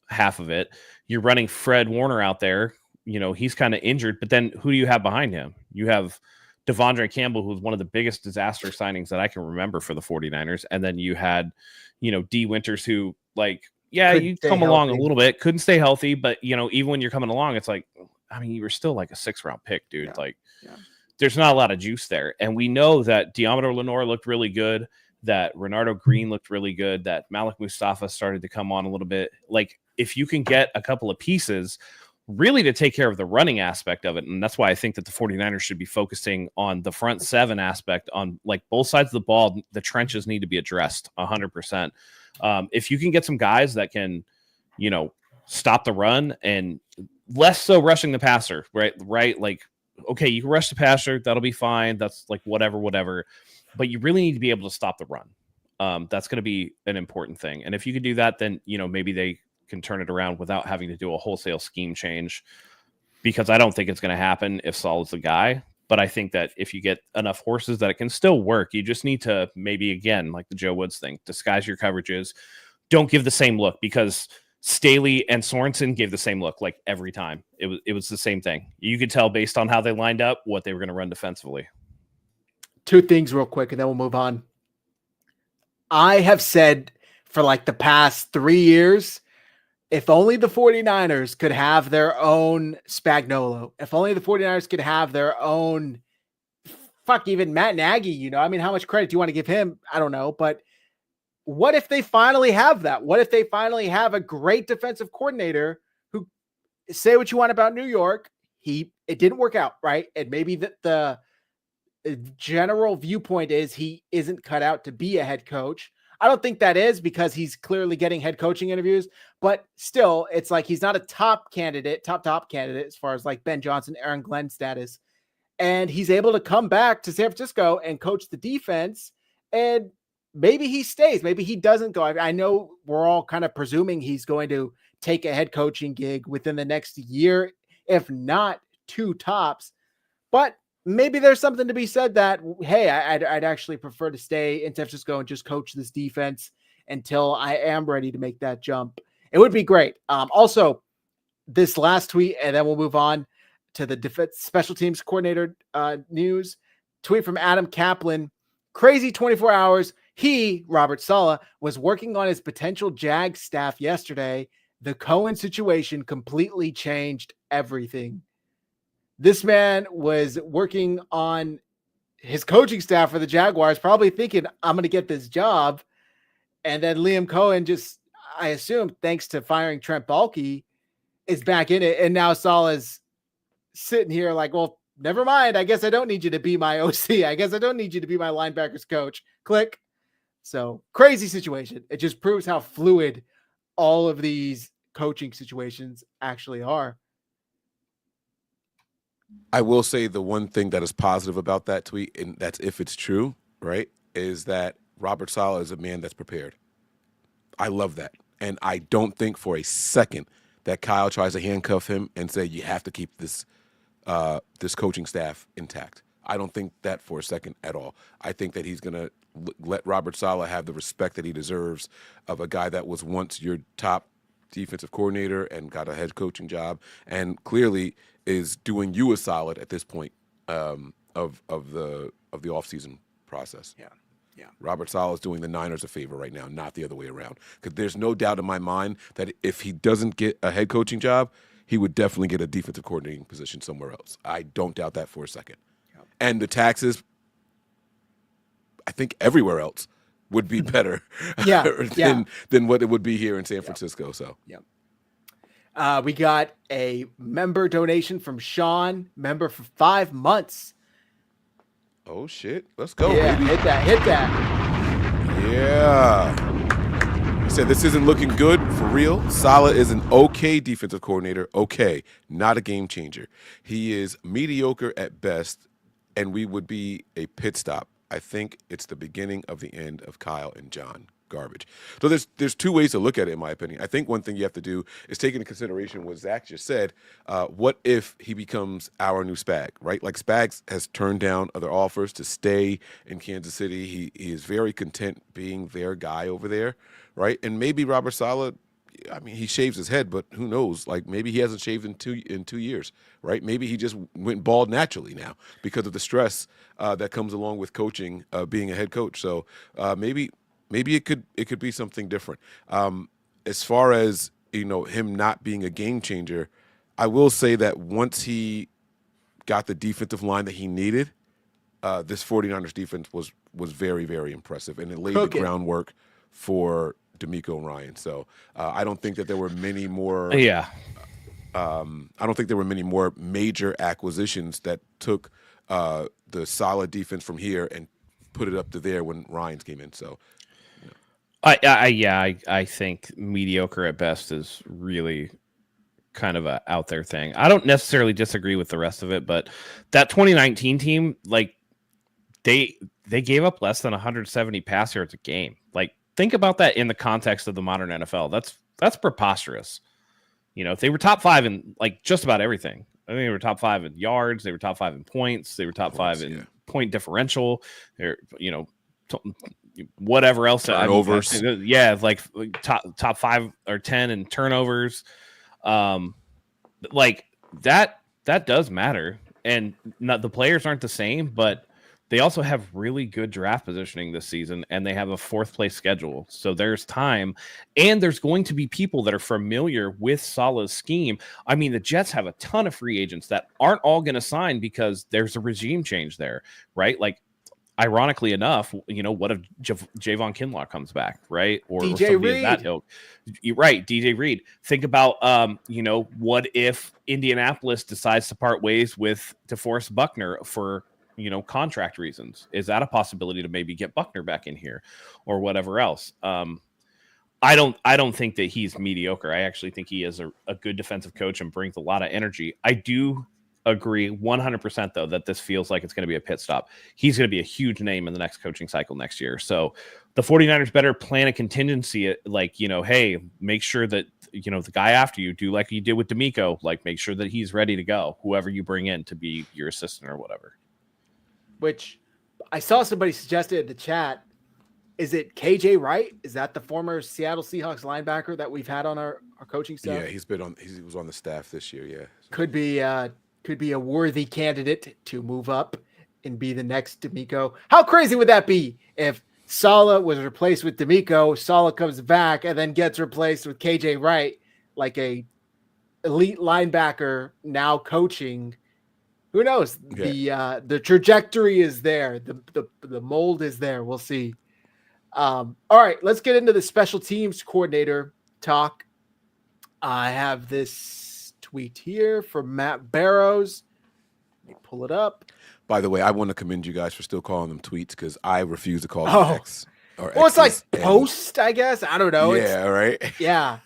half of it. You're running Fred Warner out there. You know, he's kind of injured, but then who do you have behind him? You have Devondre Campbell, who's one of the biggest disaster signings that I can remember for the 49ers. And then you had, you know, D Winters, who like, yeah, you come along a little bit, couldn't stay healthy, but you know, even when you're coming along, it's like, I mean, you were still like a 6th-round pick, dude. Yeah. Like, there's not a lot of juice there. And we know that Deommodore Lenoir looked really good, that Renardo Green looked really good, that Malik Mustafa started to come on a little bit. Like, if you can get a couple of pieces really to take care of the running aspect of it, and that's why I think that the 49ers should be focusing on the front 7 aspect, on like both sides of the ball. The trenches need to be addressed 100%. If you can get some guys that can, you know, stop the run and less so rushing the passer, right? Like, okay, you can rush the passer, that'll be fine. That's like whatever. But you really need to be able to stop the run. That's going to be an important thing. And if you could do that, then, you know, maybe they can turn it around without having to do a wholesale scheme change, because I don't think it's going to happen if Saleh's the guy. But I think that if you get enough horses that it can still work, you just need to maybe, again, like the Joe Woods thing, disguise your coverages. Don't give the same look, because Staley and Sorensen gave the same look like every time. It was the same thing. You could tell based on how they lined up what they were going to run defensively. 2 things real quick, and then we'll move on. I have said for like the past 3 years, if only the 49ers could have their own Spagnuolo, if only the 49ers could have their own, even Matt Nagy, you know, I mean, how much credit do you want to give him? I don't know, but what if they finally have that? What if they finally have a great defensive coordinator who, say what you want about New York, it didn't work out, right? And maybe the general viewpoint is he isn't cut out to be a head coach. I don't think that is, because he's clearly getting head coaching interviews, but still, it's like he's not a top candidate as far as like Ben Johnson, Aaron Glenn status. And he's able to come back to San Francisco and coach the defense, and maybe he stays. Maybe he doesn't go. I know we're all kind of presuming he's going to take a head coaching gig within the next year, if not 2 tops. But maybe there's something to be said that, hey, I'd actually prefer to stay in San Francisco and just coach this defense until I am ready to make that jump. It would be great. Also, this last tweet, and then we'll move on to the defense special teams coordinator news. Tweet from Adam Kaplan. Crazy 24 hours. He, Robert Saleh, was working on his potential Jag staff yesterday. The Cohen situation completely changed everything. This man was working on his coaching staff for the Jaguars, probably thinking, I'm going to get this job. And then Liam Cohen just, I assume, thanks to firing Trent Baalke, is back in it. And now Saleh's sitting here like, well, never mind. I guess I don't need you to be my OC. I guess I don't need you to be my linebackers coach. Click. So crazy situation. It just proves how fluid all of these coaching situations actually are. I will say the one thing that is positive about that tweet, and that's if it's true, right? is that Robert Saleh is a man that's prepared. I love that. And I don't think for a second that Kyle tries to handcuff him and say, you have to keep this this coaching staff intact. I don't think that for a second at all. I think that he's going to let Robert Saleh have the respect that he deserves of a guy that was once your top defensive coordinator and got a head coaching job, and clearly is doing you a solid at this point of the offseason process. Yeah. Robert Saleh is doing the Niners a favor right now, not the other way around. Because there's no doubt in my mind that if he doesn't get a head coaching job, he would definitely get a defensive coordinating position somewhere else. I don't doubt that for a second. Yep. And the taxes, I think everywhere else would be better than what it would be here in San Francisco. So, we got a member donation from Sean, member for 5 months. Oh shit! Let's go. Yeah, baby. hit that. Yeah. He said this isn't looking good for real. Saleh is an okay defensive coordinator. Okay, not a game changer. He is mediocre at best, and we would be a pit stop. I think it's the beginning of the end of Kyle and John. Garbage. So there's two ways to look at it, in my opinion. I think one thing you have to do is take into consideration what Zach just said. What if he becomes our new Spag, right? Like Spags has turned down other offers to stay in Kansas City. He is very content being their guy over there, right? And maybe Robert Saleh, I mean, he shaves his head, but who knows? Like maybe he hasn't shaved in 2 years, right? Maybe he just went bald naturally now because of the stress that comes along with coaching, being a head coach. So maybe it could be something different. As far as him not being a game changer, I will say that once he got the defensive line that he needed, this 49ers defense was very, very impressive, and it laid the groundwork for DeMeco Ryan. So I don't think that there were many more. Yeah. I don't think there were many more major acquisitions that took the solid defense from here and put it up to there when Ryans came in. So. I think mediocre at best is really kind of a out there thing. I don't necessarily disagree with the rest of it, but that 2019 team, like they gave up less than 170 pass yards a game. Like think about that in the context of the modern NFL. That's preposterous. They were top 5 in like just about everything. I think they were top 5 in yards. They were top 5 in points. They were top 5 in point differential. They're whatever else. Turnovers. Like top 5 or 10 in turnovers. Like that does matter. And the players aren't the same, but they also have really good draft positioning this season, and they have a 4th place schedule. So there's time, and there's going to be people that are familiar with Saleh's scheme. I mean, the Jets have a ton of free agents that aren't all going to sign because there's a regime change there, right? Like, ironically enough, what if Javon Kinlaw comes back, right? Or DJ Reed. That ilk. Right, DJ Reed. Think about, what if Indianapolis decides to part ways with DeForest Buckner for, contract reasons? Is that a possibility to maybe get Buckner back in here or whatever else? I don't think that he's mediocre. I actually think he is a good defensive coach and brings a lot of energy. I do agree 100% though that this feels like it's going to be a pit stop. He's going to be a huge name in the next coaching cycle next year. So the 49ers better plan a contingency, like, hey, make sure that, the guy after you do like you did with DeMeco, like make sure that he's ready to go, whoever you bring in to be your assistant or whatever. Which I saw somebody suggested in the chat. Is it KJ Wright? Is that the former Seattle Seahawks linebacker that we've had on our coaching staff? Yeah, he was on the staff this year. Yeah. Could be a worthy candidate to move up and be the next DeMeco. How crazy would that be if Saleh was replaced with DeMeco, Saleh comes back and then gets replaced with KJ Wright, like a elite linebacker now coaching? Who knows? Yeah. The trajectory is there. The mold is there. We'll see. All right, let's get into the special teams coordinator talk. I have this tweet here from Matt Barrows. Let me pull it up. By the way, I want to commend you guys for still calling them tweets because I refuse to call them X. Well, it's like post, I guess. I don't know. Yeah, right? Yeah.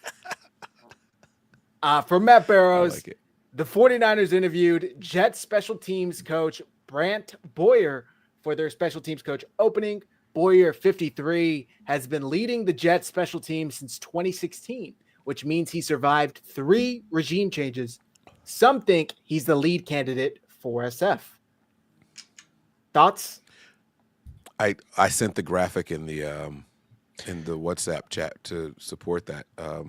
From Matt Barrows, I like it. The 49ers interviewed Jets special teams coach Brant Boyer for their special teams coach opening. Boyer 53 has been leading the Jets special team since 2016, which means he survived 3 regime changes. Some think he's the lead candidate for SF. Thoughts? I sent the graphic in the WhatsApp chat to support that. I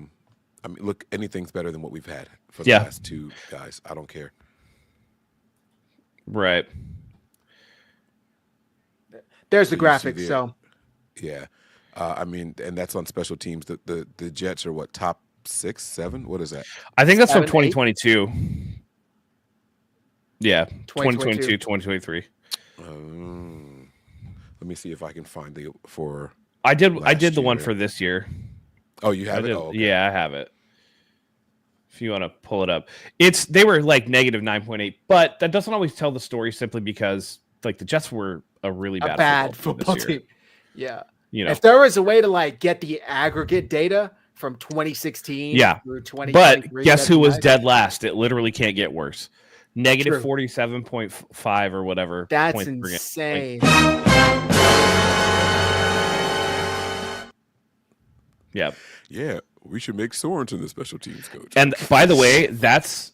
mean, look, anything's better than what we've had for the last 2 guys. I don't care. Right. There's the graphic. So, yeah. I mean, and that's on special teams. The Jets are what, top 6, 7? What is that? I think that's 7, from 2022. 8? Yeah, 2022. 2023. Let me see if I can find the for. I did the one for this year. Oh, you have it? Oh, okay. Yeah, I have it. If you want to pull it up, they were like negative 9.8, but that doesn't always tell the story simply because like the Jets were a really bad football team. Yeah, if there was a way to like get the aggregate data from 2016 through 2023, but guess who was dead last? It literally can't get worse. Negative 47.5 or whatever. That's insane. Yeah. Yeah, we should make Sorensen the special teams coach. And by the way, that's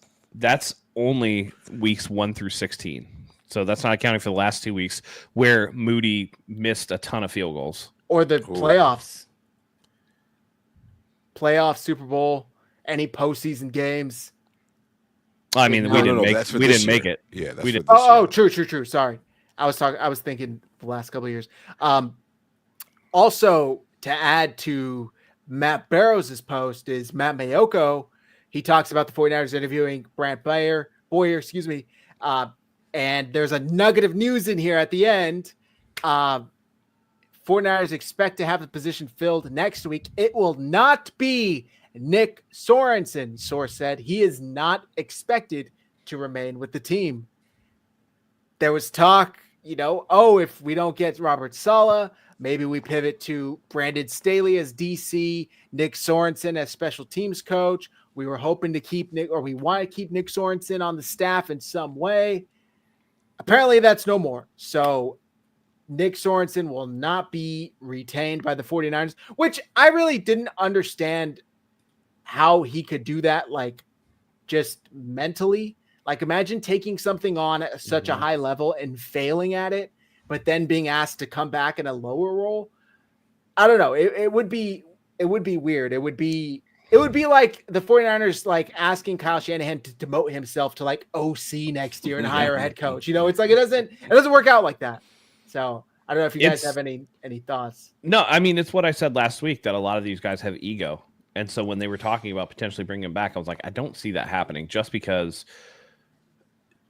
only weeks 1 through 16. So that's not accounting for the last 2 weeks where Moody missed a ton of field goals. Or the playoffs. Super Bowl, any postseason games. I mean, we didn't make it. Yeah, we did. True. Sorry. I was thinking the last couple of years. Also, to add to Matt Barrows' post is Matt Mayoko. He talks about the 49ers interviewing Brant Boyer, and there's a nugget of news in here at the end. 49ers expect to have the position filled next week. It will not be Nick Sorensen, source said. He is not expected to remain with the team. There was talk, if we don't get Robert Saleh, maybe we pivot to Brandon Staley as DC, Nick Sorensen as special teams coach. We were hoping to keep we want to keep Nick Sorensen on the staff in some way. Apparently that's no more. So Nick Sorensen will not be retained by the 49ers, which I really didn't understand how he could do that, like just mentally. Like imagine taking something on at such a high level and failing at it, but then being asked to come back in a lower role. I don't know. It would be weird. It would be like the 49ers like asking Kyle Shanahan to demote himself to like OC next year and hire a head coach. It's like it doesn't work out like that. So I don't know if you guys have any thoughts. No, I mean it's what I said last week that a lot of these guys have ego. And so when they were talking about potentially bringing him back, I was like, I don't see that happening just because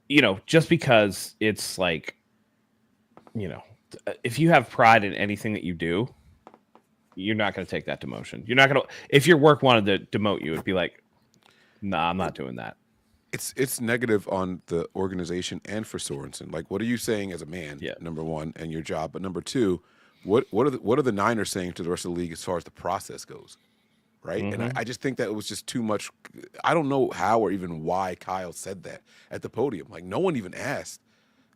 it's like, if you have pride in anything that you do, you're not going to take that demotion. You're not going to, if your work wanted to demote you, it'd be like, nah, I'm not doing that. It's negative on the organization and for Sorensen. Like, what are you saying as a man, number one, and your job? But number two, what are the Niners saying to the rest of the league as far as the process goes? Right. And I just think that it was just too much. I don't know how or even why Kyle said that at the podium. Like no one even asked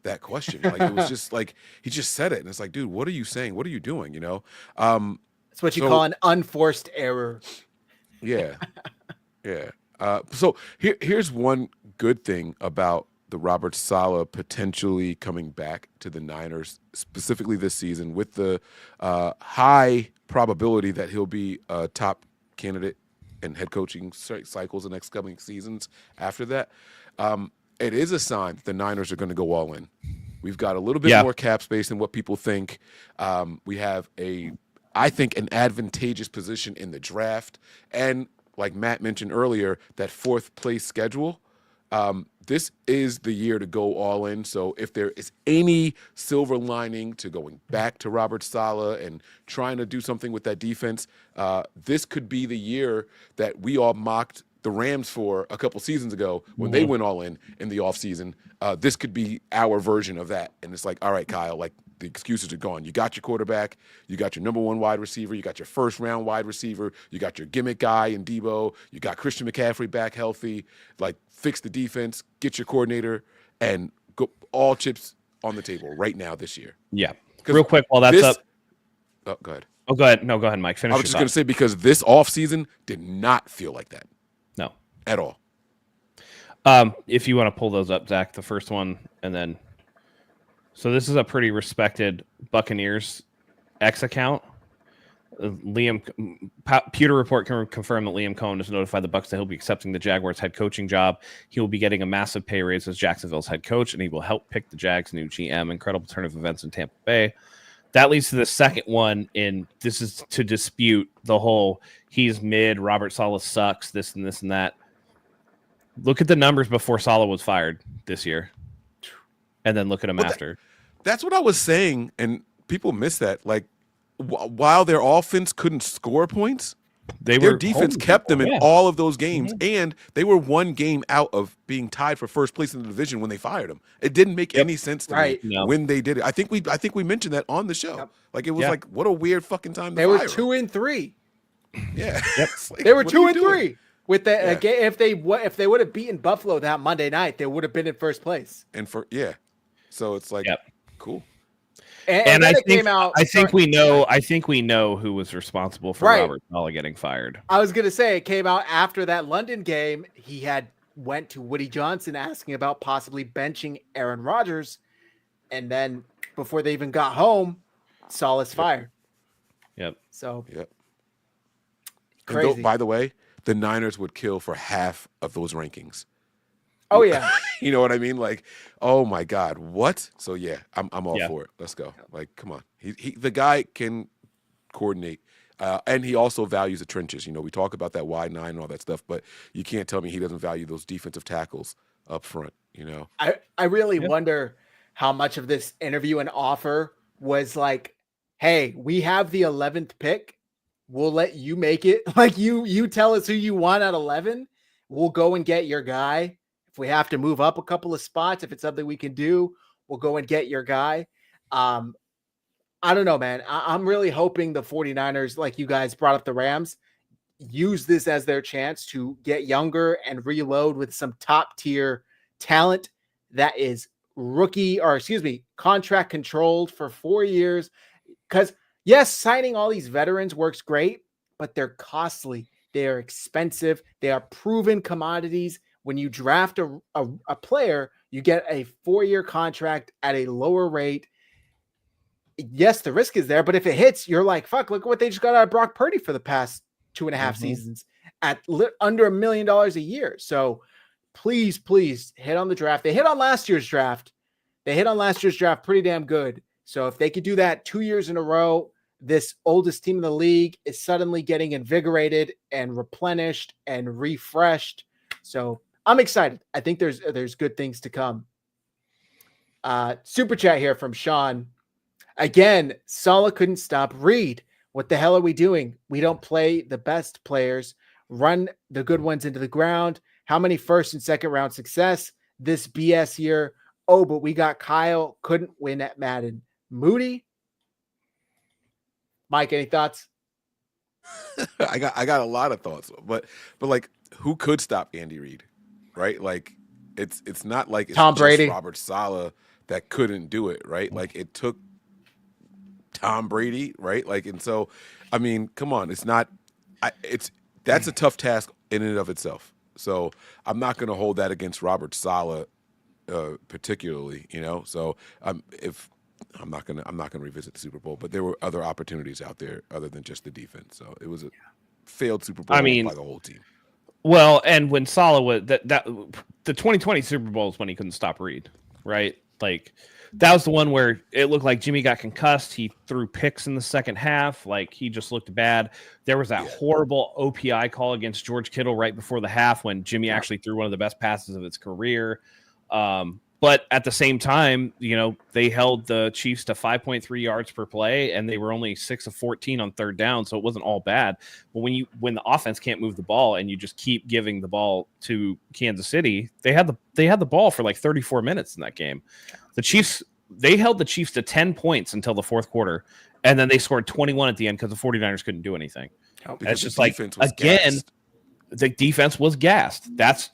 that question. Like it was just like he just said it. And it's like, dude, what are you saying? What are you doing? It's what you call an unforced error. Yeah. Yeah. So here's one good thing about the Robert Saleh potentially coming back to the Niners, specifically this season, with the high probability that he'll be a top candidate and head coaching cycles the next coming seasons after that. It is a sign that the Niners are going to go all in. We've got a little bit more cap space than what people think. We have I think an advantageous position in the draft. And like Matt mentioned earlier, that 4th place schedule, this is the year to go all in. So if there is any silver lining to going back to Robert Saleh and trying to do something with that defense, this could be the year that we all mocked the Rams for a couple seasons ago when they went all in the offseason. This could be our version of that. And it's like, all right, Kyle, like the excuses are gone. You got your quarterback. You got your number 1 wide receiver. You got your first-round wide receiver. You got your gimmick guy in Debo. You got Christian McCaffrey back healthy. Like, fix the defense, get your coordinator, and go all chips on the table right now this year. Yeah. Real quick while that's up. Oh, go ahead. Oh, go ahead. No, go ahead, Mike. Finish. I was just going to say, because this offseason did not feel like that. No. At all. If you want to pull those up, Zach, the first one, and then. So this is a pretty respected Buccaneers X account. Pewter Report can confirm that Liam Cohen has notified the Bucs that he'll be accepting the Jaguars head coaching job. He will be getting a massive pay raise as Jacksonville's head coach, and he will help pick the Jags' new GM. Incredible turn of events in Tampa Bay. That leads to the second one, and this is to dispute the whole he's mid, Robert Saleh sucks, this and this and that. Look at the numbers before Saleh was fired this year, and then look at him after. That's what I was saying, and people miss that. Like, while their offense couldn't score points, their defense kept them in all of those games, and they were one game out of being tied for first place in the division when they fired him. It didn't make any sense to me when they did it. I think we mentioned that on the show. Yep. Like, it was like, what a weird fucking time to They were 2-3. Yeah. Like, they were 2-3. With the if they would have beaten Buffalo that Monday night, they would have been in first place. And so it's like cool. And I think we know who was responsible for Robert Saleh getting fired. I was gonna say it came out after that London game. He had went to Woody Johnson asking about possibly benching Aaron Rodgers, and then before they even got home, Saleh's fired. Yep. So crazy. By the way, the Niners would kill for half of those rankings. Oh yeah. You know what I mean? Like, oh my God, what? So yeah, I'm all for it. Let's go. Like, come on. He the guy can coordinate. And he also values the trenches. You know, we talk about that wide nine and all that stuff, but you can't tell me he doesn't value those defensive tackles up front, you know. I really wonder how much of this interview and offer was like, hey, we have the 11th pick. We'll let you make it. Like, you tell us who you want at 11. We'll go and get your guy. If we have to move up a couple of spots, if it's something we can do, we'll go and get your guy. I don't know, man. I'm really hoping the 49ers, like you guys brought up the Rams, use this as their chance to get younger and reload with some top tier talent that is contract controlled for 4 years. Because yes, signing all these veterans works great, but they're costly. They are expensive. They are proven commodities. When you draft a player, you get a 4-year contract at a lower rate. Yes, the risk is there, but if it hits, you're like, fuck, look what they just got out of Brock Purdy for the past 2.5 seasons at under $1 million a year. So please hit on the draft. They hit on last year's draft. Pretty damn good. So if they could do that 2 years in a row, this oldest team in the league is suddenly getting invigorated and replenished and refreshed. So I'm excited. I think there's good things to come. Super chat here from Sean. Again, Saleh couldn't stop Reed. What the hell are we doing? We don't play the best players, run the good ones into the ground. How many first and second round success this BS year? Oh, but we got Kyle, couldn't win at Madden. Moody? Mike, any thoughts? I got a lot of thoughts, but like, who could stop Andy Reid? Right? Like, it's not like it's Tom Brady, just Robert Saleh that couldn't do it, right? Like, it took Tom Brady, right? Like, and so, I mean, come on, that's a tough task in and of itself. So I'm not going to hold that against Robert Saleh, particularly, you know. So if I'm not going to revisit the Super Bowl, but there were other opportunities out there other than just the defense. So it was a failed Super Bowl by the whole team. Well, and when Saleh was the 2020 Super Bowl is when he couldn't stop Reed, right? Like, that was the one where it looked like Jimmy got concussed. He threw picks in the second half. Like, he just looked bad. There was that horrible OPI call against George Kittle right before the half when Jimmy actually threw one of the best passes of his career. But at the same time, you know, they held the Chiefs to 5.3 yards per play, and they were only 6 of 14 on third down, so it wasn't all bad. But when the offense can't move the ball and you just keep giving the ball to Kansas City, they had the ball for like 34 minutes in that game. The Chiefs, they held the Chiefs to 10 points until the fourth quarter, and then they scored 21 at the end because the 49ers couldn't do anything. It's just like, again, the defense was gassed. That's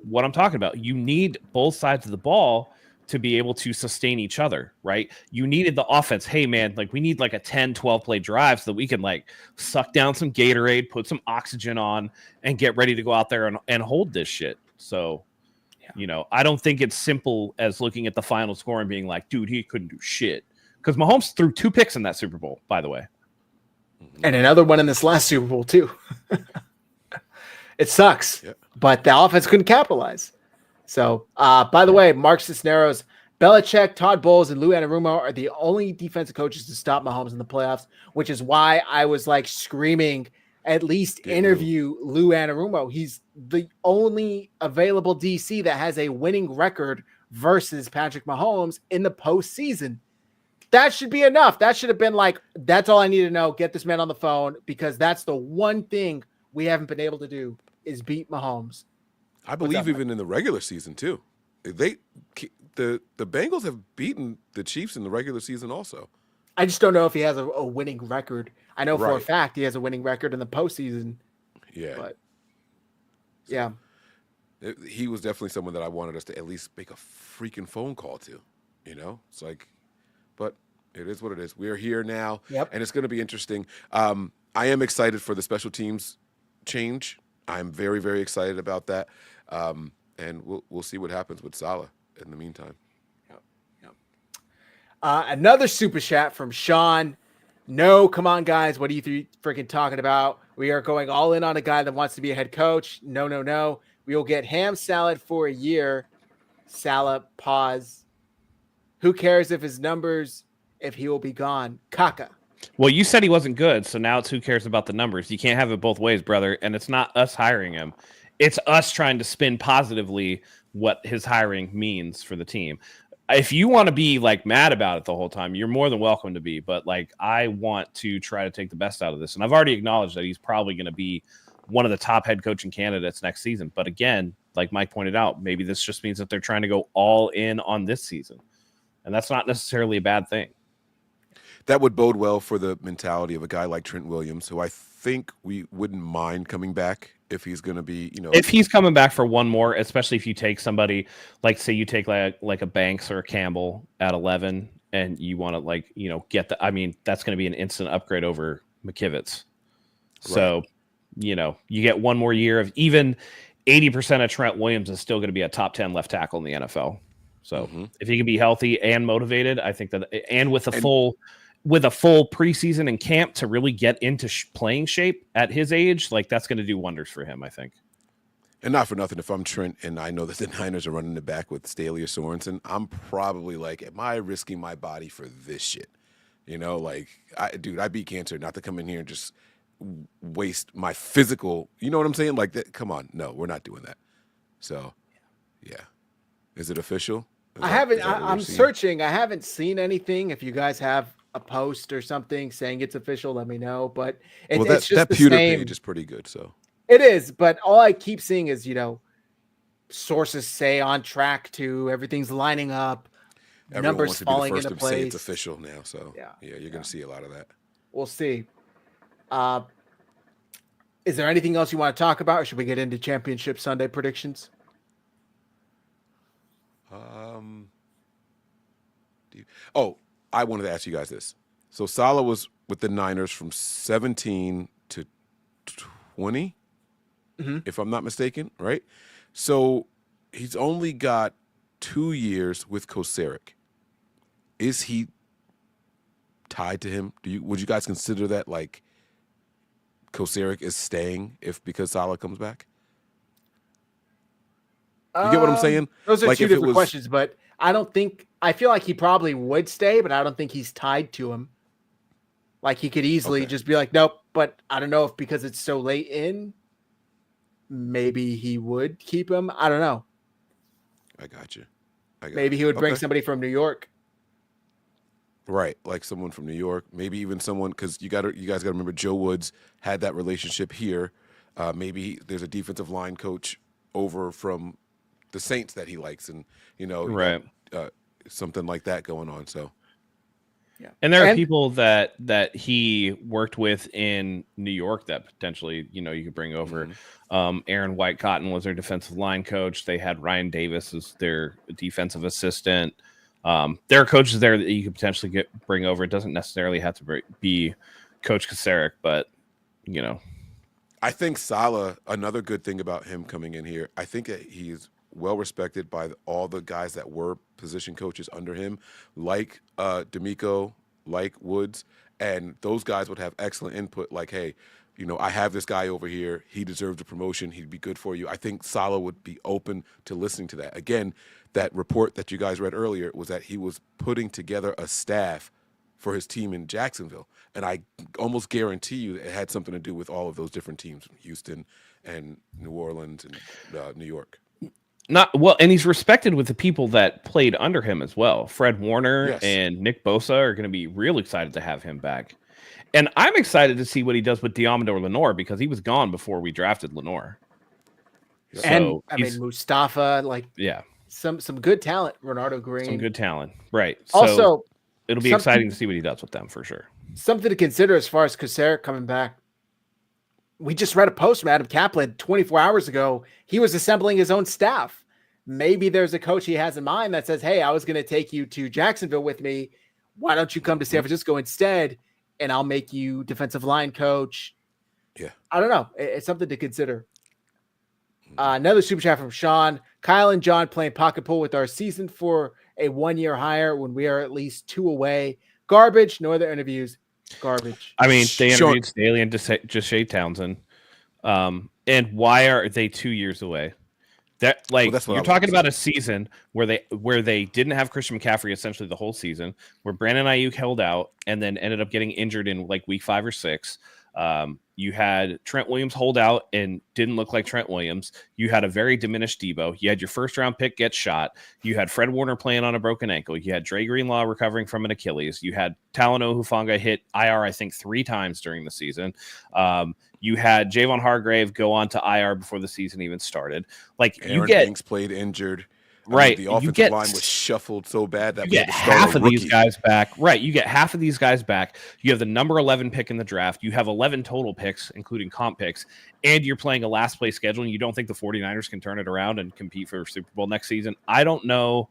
what I'm talking about. You need both sides of the ball to be able to sustain each other, right? You needed the offense. Hey, man, like we need like a 10, 12 play drive so that we can like suck down some Gatorade, put some oxygen on, and get ready to go out there and hold this shit. So, I don't think it's simple as looking at the final score and being like, dude, he couldn't do shit. Because Mahomes threw 2 picks in that Super Bowl, by the way. And another one in this last Super Bowl, too. It sucks, but the offense couldn't capitalize. So, by the way, Mark Cisneros, Belichick, Todd Bowles, and Lou Anarumo are the only defensive coaches to stop Mahomes in the playoffs, which is why I was like screaming, at least interview Lou Anarumo. He's the only available DC that has a winning record versus Patrick Mahomes in the postseason. That should be enough. That should have been like, that's all I need to know. Get this man on the phone, because that's the one thing we haven't been able to do is beat Mahomes. I believe even in the regular season too. The Bengals have beaten the Chiefs in the regular season also. I just don't know if he has a winning record. I know for a fact he has a winning record in the postseason. Yeah. But yeah. He was definitely someone that I wanted us to at least make a freaking phone call to. It's like, but it is what it is. We're here now, and it's going to be interesting. I am excited for the special teams change. I'm very, very excited about that. And we'll see what happens with Saleh in the meantime. Another super chat from Sean. No, come on, guys. What are you freaking talking about? We are going all in on a guy that wants to be a head coach. No. We will get ham salad for a year. Saleh, pause. Who cares if his numbers, if he will be gone? Kaka. Well, you said he wasn't good, so now it's who cares about the numbers. You can't have it both ways, brother. And it's not us hiring him. It's us trying to spin positively what his hiring means for the team. If you want to be like mad about it the whole time, you're more than welcome to be. But like, I want to try to take the best out of this. And I've already acknowledged that he's probably going to be one of the top head coaching candidates next season. But again, like Mike pointed out, maybe this just means that they're trying to go all in on this season. And that's not necessarily a bad thing. That would bode well for the mentality of a guy like Trent Williams, who I think we wouldn't mind coming back if he's going to be, if he's coming back for one more, especially if you take somebody like, say you take like a Banks or a Campbell at 11 and you want to get that's going to be an instant upgrade over McKivitz. Right. So, you get one more year of even 80% of Trent Williams is still going to be a top 10 left tackle in the NFL. So if he can be healthy and motivated, I think that, and with a full preseason and camp to really get into playing shape at his age, like that's going to do wonders for him, I think. And not for nothing, if I'm Trent and I know that the Niners are running it back with Staley or Sorensen, I'm probably like, am I risking my body for this shit? I beat cancer not to come in here and just waste my physical, you know what I'm saying? Like that. Come on. No, we're not doing that. So yeah. Is it official? I'm searching. I haven't seen anything. If you guys have a post or something saying it's official, let me know. But it's just that the Pewter same page is pretty good. So it is. But all I keep seeing is, sources say on track to, everything's lining up, everyone numbers wants to falling be the first into to say place. it's official now. So yeah, you're going to see a lot of that. We'll see. Is there anything else you want to talk about, or should we get into Championship Sunday predictions? I wanted to ask you guys this. So Saleh was with the Niners from 17 to 20, if I'm not mistaken, right? So he's only got 2 years with Kosaric. Is he tied to him? Would you guys consider that like Kosaric is staying because Saleh comes back? You get what I'm saying? Those are two different questions, but I feel like he probably would stay, but I don't think he's tied to him. Like he could easily just be like, nope, but I don't know if because it's so late in, maybe he would keep him. I don't know. I got you. Maybe he would bring somebody from New York. Right, like someone from New York, maybe even someone, because you guys got to remember Joe Woods had that relationship here. Maybe there's a defensive line coach over from the Saints that he likes, and right, something like that going on. So Yeah. And there are people that he worked with in New York that potentially, you could bring over. Aaron White Cotton was their defensive line coach. They had Ryan Davis as their defensive assistant. There are coaches there that you could potentially bring over. It doesn't necessarily have to be Coach Kasarik, but I think Saleh, another good thing about him coming in here, I think that he's well respected by all the guys that were position coaches under him, like D'Amico, like Woods, and those guys would have excellent input. Like, hey, I have this guy over here. He deserves a promotion. He'd be good for you. I think Saleh would be open to listening to that. Again, that report that you guys read earlier was that he was putting together a staff for his team in Jacksonville. And I almost guarantee you it had something to do with all of those different teams, Houston and New Orleans and New York. And he's respected with the people that played under him as well. Fred Warner and Nick Bosa are going to be real excited to have him back. And I'm excited to see what he does with Diamador Lenore because he was gone before we drafted Lenore. So, and Mustafa, some good talent, Renardo Green. Some good talent, right. Also, so it'll be exciting to see what he does with them for sure. Something to consider as far as Kasarik coming back. We just read a post from Adam Kaplan 24 hours ago. He was assembling his own staff. Maybe there's a coach he has in mind that says, hey, I was going to take you to Jacksonville with me. Why don't you come to San Francisco instead? And I'll make you defensive line coach. Yeah. I don't know. It's something to consider. Another super chat from Sean. Kyle and John playing pocket pool with our season for a 1-year hire when we are at least 2 away. Garbage. No other interviews. Garbage. I mean, they interviewed Staley and Deshae Townsend. And why are they 2 years away? That you're talking about a season where they didn't have Christian McCaffrey essentially the whole season, where Brandon Ayuk held out and then ended up getting injured in week 5 or 6. You had Trent Williams hold out and didn't look like Trent Williams. You had a very diminished Debo. You had your first-round pick get shot. You had Fred Warner playing on a broken ankle. You had Dre Greenlaw recovering from an Achilles. You had Talanoa Hufanga hit IR, I think, 3 times during the season. You had Javon Hargrave go on to IR before the season even started. Aaron Banks played injured. Right. The offensive line was shuffled so bad that you get half of these guys back. Right. You get half of these guys back. You have the number 11 pick in the draft. You have 11 total picks, including comp picks, and you're playing a last place schedule, and you don't think the 49ers can turn it around and compete for Super Bowl next season. I don't know.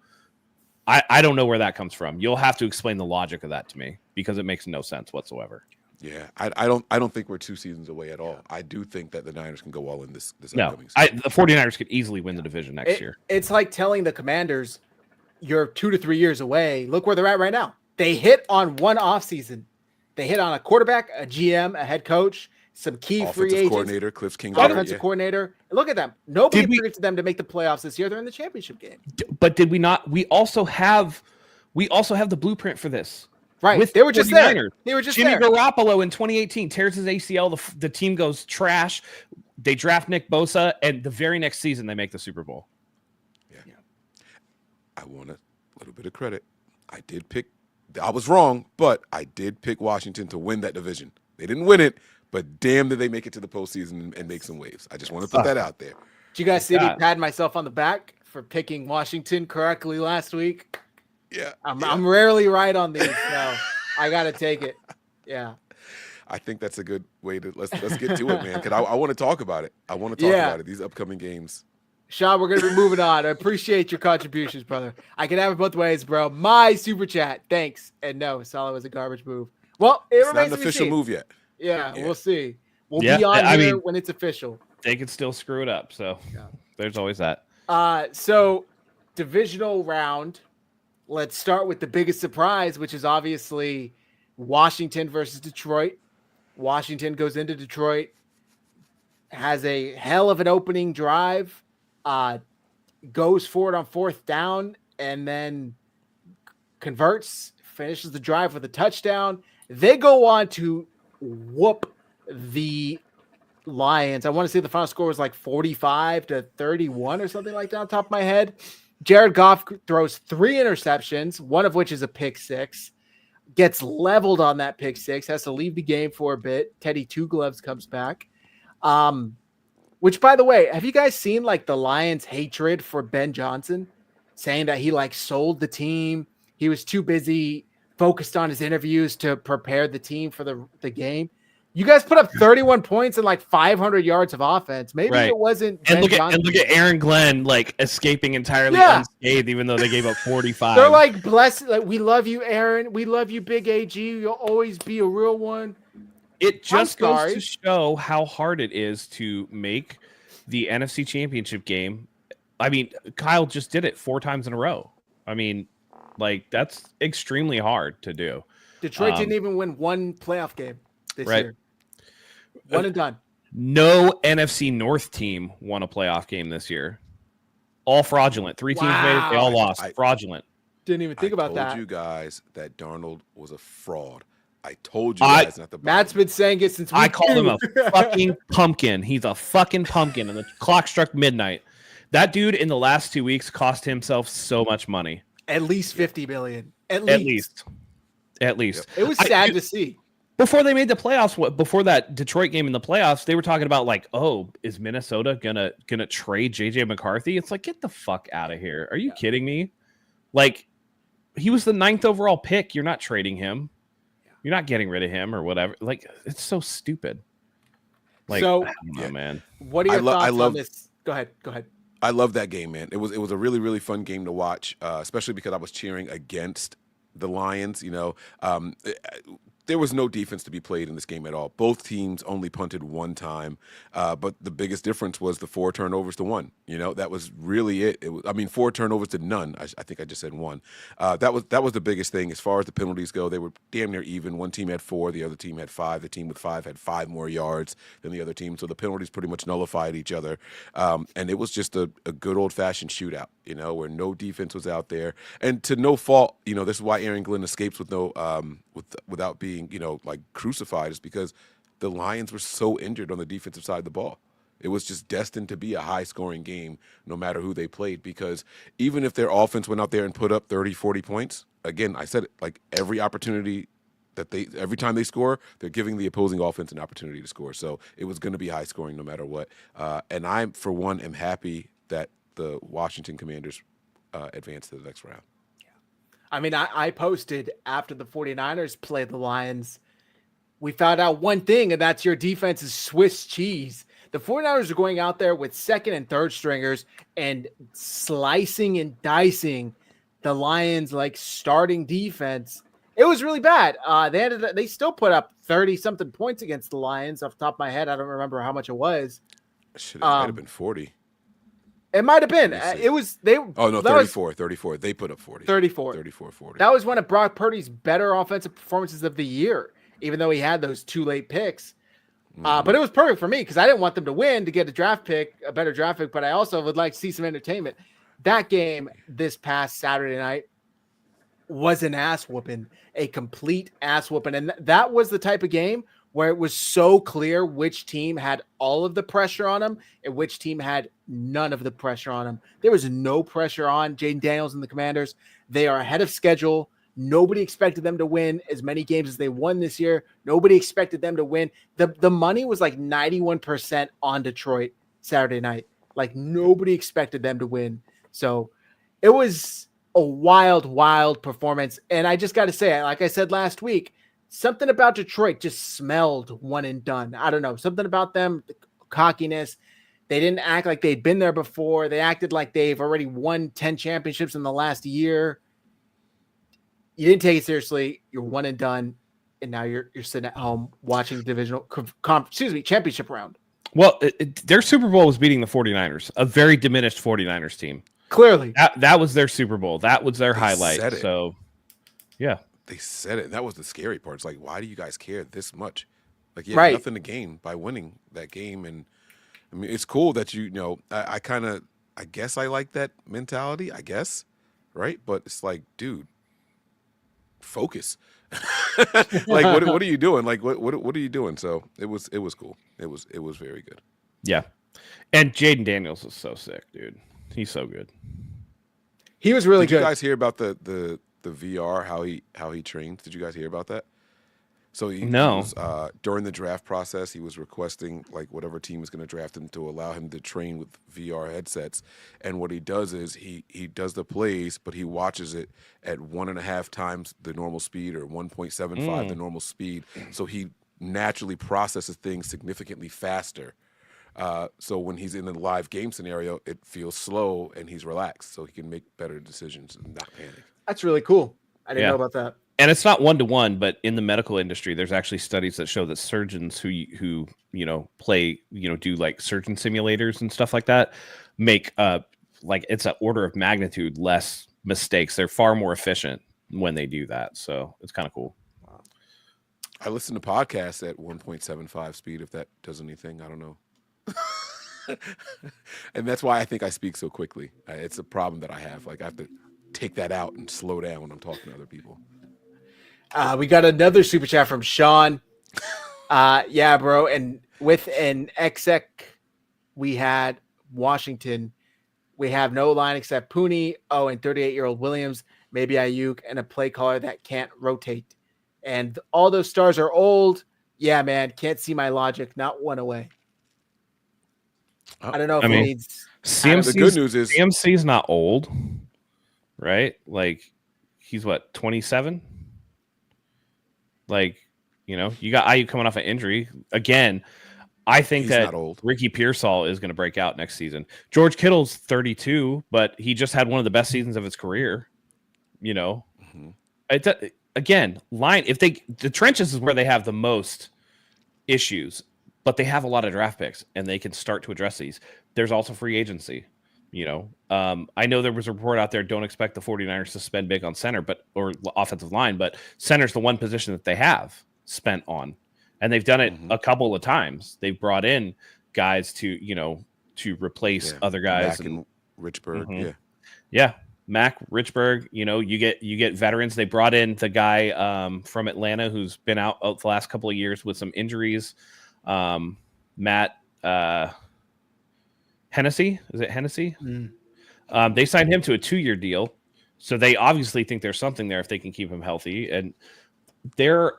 I don't know where that comes from. You'll have to explain the logic of that to me because it makes no sense whatsoever. Yeah, I don't think we're 2 seasons away at all. I do think that the Niners can go all in this upcoming season. The 49ers could easily win the division next year. It's like telling the Commanders you're 2 to 3 years away. Look where they're at right now. They hit on one offseason. They hit on a quarterback, a GM, a head coach, some key free agents. Coordinator, Cliff King. Offensive coordinator. Look at them. Nobody predicted them to make the playoffs this year. They're in the championship game. But did we not? We also have the blueprint for this. Right. They were just there. They were just Jimmy there. Garoppolo in 2018 tears his ACL. The team goes trash. They draft Nick Bosa, and the very next season they make the Super Bowl. Yeah. I want a little bit of credit. I was wrong, but I did pick Washington to win that division. They didn't win it, but damn did they make it to the postseason and make some waves. I just want to put that out there. Did you guys see me pat myself on the back for picking Washington correctly last week? Yeah, I'm rarely right on these, so I got to take it. Yeah. I think that's a good way to let's get to it, man. Because I want to talk about it. I want to talk about it. These upcoming games. Sean, we're going to be moving on. I appreciate your contributions, brother. I can have it both ways, bro. My super chat. Thanks. And no, Saleh was a garbage move. Well, it's not an official move yet. Yeah, we'll see. We'll be on here when it's official. They could still screw it up, so there's always that. So divisional round. Let's start with the biggest surprise, which is obviously Washington versus Detroit. Washington goes into Detroit, has a hell of an opening drive, goes for it on 4th down, and then converts, finishes the drive with a touchdown. They go on to whoop the Lions. I want to say the final score was like 45-31 or something like that on top of my head. Jared Goff throws 3 interceptions, one of which is a pick 6, gets leveled on that pick 6, has to leave the game for a bit. Teddy Two Gloves comes back. Which, by the way, have you guys seen the Lions' hatred for Ben Johnson, saying that he sold the team? He was too busy focused on his interviews to prepare the team for the game. You guys put up 31 points and like 500 yards of offense. Maybe Right. it wasn't. And Ben look at Aaron Glenn like escaping entirely Yeah. unscathed, even though they gave up 45. They're like, blessed. Like, we love you, Aaron. We love you, Big AG. You'll always be a real one. It just goes to show how hard it is to make the NFC Championship game. I mean, Kyle just did it 4 times in a row. I mean, like, that's extremely hard to do. Detroit didn't even win one playoff game this right. year. One and done. No NFC North team won a playoff game this year. All fraudulent. 3 teams made it. They all lost. Fraudulent. Didn't even think about that. I told you guys that Darnold was a fraud. I told you guys not to. Matt's been saying it since I called him a fucking pumpkin. He's a fucking pumpkin. And the clock struck midnight. That dude in the last 2 weeks cost himself so much money. At least 50 million. At least. Yep. It was sad to see. Before they made the playoffs, before that Detroit game in the playoffs, they were talking about like, oh, is Minnesota gonna trade JJ McCarthy? It's like, get the fuck out of here. Are you kidding me? Like, he was the 9th overall pick. You're not trading him. You're not getting rid of him or whatever. Like, it's so stupid. Like, so, I don't know, man. What are your thoughts on this? Go ahead. I love that game, man. It was a really, really fun game to watch, especially because I was cheering against the Lions. You know, there was no defense to be played in this game at all. Both teams only punted one time, but the biggest difference was the 4 turnovers to 1. You know, that was really it. It was, 4 turnovers to none. I think I just said 1. That was the biggest thing. As far as the penalties go, they were damn near even. One team had 4, the other team had 5. The team with 5 had 5 more yards than the other team, so the penalties pretty much nullified each other. And it was just a good old-fashioned shootout, you know, where no defense was out there. And to no fault, you know, this is why Aaron Glenn escapes with no without being, you know, like crucified, is because the Lions were so injured on the defensive side of the ball. It was just destined to be a high-scoring game no matter who they played, because even if their offense went out there and put up 30, 40 points, again, I said it, like every time they score, they're giving the opposing offense an opportunity to score. So it was going to be high-scoring no matter what. And I, for one, am happy that the Washington Commanders advanced to the next round. I mean, I posted after the 49ers played the Lions, we found out one thing, and that's your defense is Swiss cheese. The 49ers are going out there with second and third stringers and slicing and dicing the Lions like starting defense. It was really bad. They still put up 30-something points against the Lions. Off the top of my head, I don't remember how much it was. It might have been 40. It might have been. It was they. Oh no, 34. They put up 40. 34. 40. That was one of Brock Purdy's better offensive performances of the year, even though he had those 2 late picks. But it was perfect for me because I didn't want them to win to get a better draft pick, but I also would like to see some entertainment. That game this past Saturday night was an ass whooping, a complete ass whooping. And that was the type of game where it was so clear which team had all of the pressure on them and which team had none of the pressure on them. There was no pressure on Jaden Daniels and the Commanders. They are ahead of schedule. Nobody expected them to win as many games as they won this year. Nobody expected them to win. The money was like 91% on Detroit Saturday night. Like nobody expected them to win. So it was a wild, wild performance. And I just got to say, like I said last week, something about Detroit just smelled one and done. I don't know. Something about them, the cockiness. They didn't act like they'd been there before. They acted like they've already won 10 championships in the last year. You didn't take it seriously. You're one and done. And now you're sitting at home watching the championship round. Well, their Super Bowl was beating the 49ers, a very diminished 49ers team. Clearly. That was their Super Bowl. That was their highlight. So, yeah. They said it. That was the scary part. It's like, why do you guys care this much? Like, you have nothing to gain by winning that game. And, I mean, it's cool that you know, I guess I like that mentality, I guess, right? But it's like, dude, focus. Like, what are you doing? Like, what are you doing? So it was cool. It was very good. Yeah. And Jaden Daniels was so sick, dude. He's so good. He was really good. Did you guys hear about the VR, how he trains? Did you guys hear about that? So he No. was during the draft process, he was requesting like whatever team is going to draft him to allow him to train with VR headsets. And what he does is he does the plays, but he watches it at 1.5 times the normal speed or 1.75 the normal speed. So he naturally processes things significantly faster. So when he's in a live game scenario, it feels slow and he's relaxed, so he can make better decisions and not panic. That's really cool. I didn't Yeah. know about that. And it's not 1-to-1, but in the medical industry, there's actually studies that show that surgeons who play, do like surgeon simulators and stuff like that, make like it's an order of magnitude less mistakes. They're far more efficient when they do that. So it's kind of cool. I listen to podcasts at 1.75 speed. If that does anything, I don't know. And that's why I think I speak so quickly. It's a problem that I have. Like I have to take that out and slow down when I'm talking to other people. We got another super chat from Sean. Yeah, bro. And with an exec, we had Washington. We have no line except Pooney. Oh, and 38-year-old Williams, maybe Ayuk, and a play caller that can't rotate. And all those stars are old. Yeah, man. Can't see my logic. Not one away. I don't know if he needs CMC's, the good news is CMC's not old, right? Like he's what, 27? Like, you got Ayuk coming off an injury. Again, I think he's that not old. Ricky Pearsall is going to break out next season. George Kittle's 32, but he just had one of the best seasons of his career. Mm-hmm. Again, the trenches is where they have the most issues, but they have a lot of draft picks and they can start to address these. There's also free agency. I know there was a report out there, don't expect the 49ers to spend big on center, or offensive line, but center's the one position that they have spent on. And they've done it a couple of times. They've brought in guys to replace other guys. Mack and Richburg. Yeah. Mack, Richburg, you get veterans. They brought in the guy from Atlanta who's been out the last couple of years with some injuries. Matt Hennessy. Is it Hennessy? They signed him to a 2-year deal. So they obviously think there's something there if they can keep him healthy. And there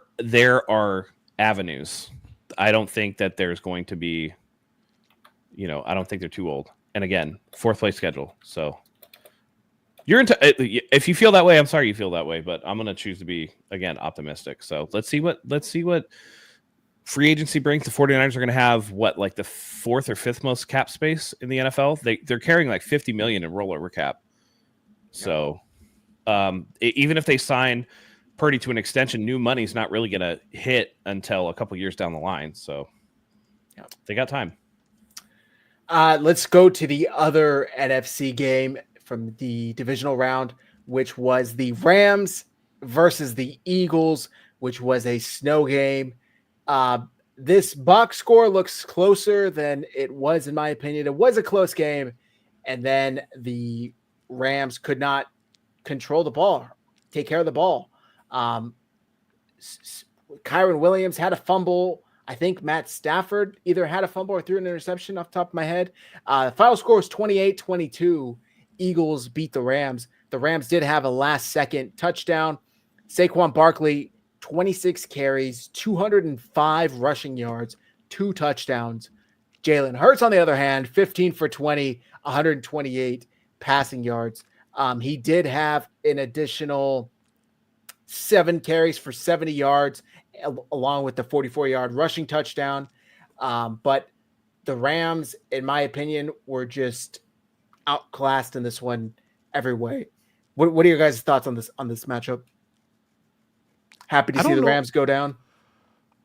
are avenues. I don't think that there's going to be, I don't think they're too old. And again, 4th place schedule. So you're if you feel that way, I'm sorry you feel that way, but I'm going to choose to be, again, optimistic. So let's see what free agency brings. The 49ers are going to have like the 4th or 5th most cap space in the NFL. They're carrying like $50 million in rollover cap. So even if they sign Purdy to an extension, new money's not really going to hit until a couple years down the line. So they got time. Let's go to the other NFC game from the divisional round, which was the Rams versus the Eagles, which was a snow game. This box score looks closer than it was, in my opinion. It was a close game, and then the Rams could not control the ball, take care of the ball. Kyron Williams had a fumble. I think Matt Stafford either had a fumble or threw an interception off the top of my head. The final score was 28-22. Eagles beat the Rams. The Rams did have a last-second touchdown. Saquon Barkley, 26 carries, 205 rushing yards, 2 touchdowns. Jalen Hurts, on the other hand, 15 for 20, 128 passing yards. He did have an additional 7 carries for 70 yards, along with the 44-yard rushing touchdown. But the Rams, in my opinion, were just outclassed in this one every way. What are your guys' thoughts on this matchup? Happy to see the Rams go down.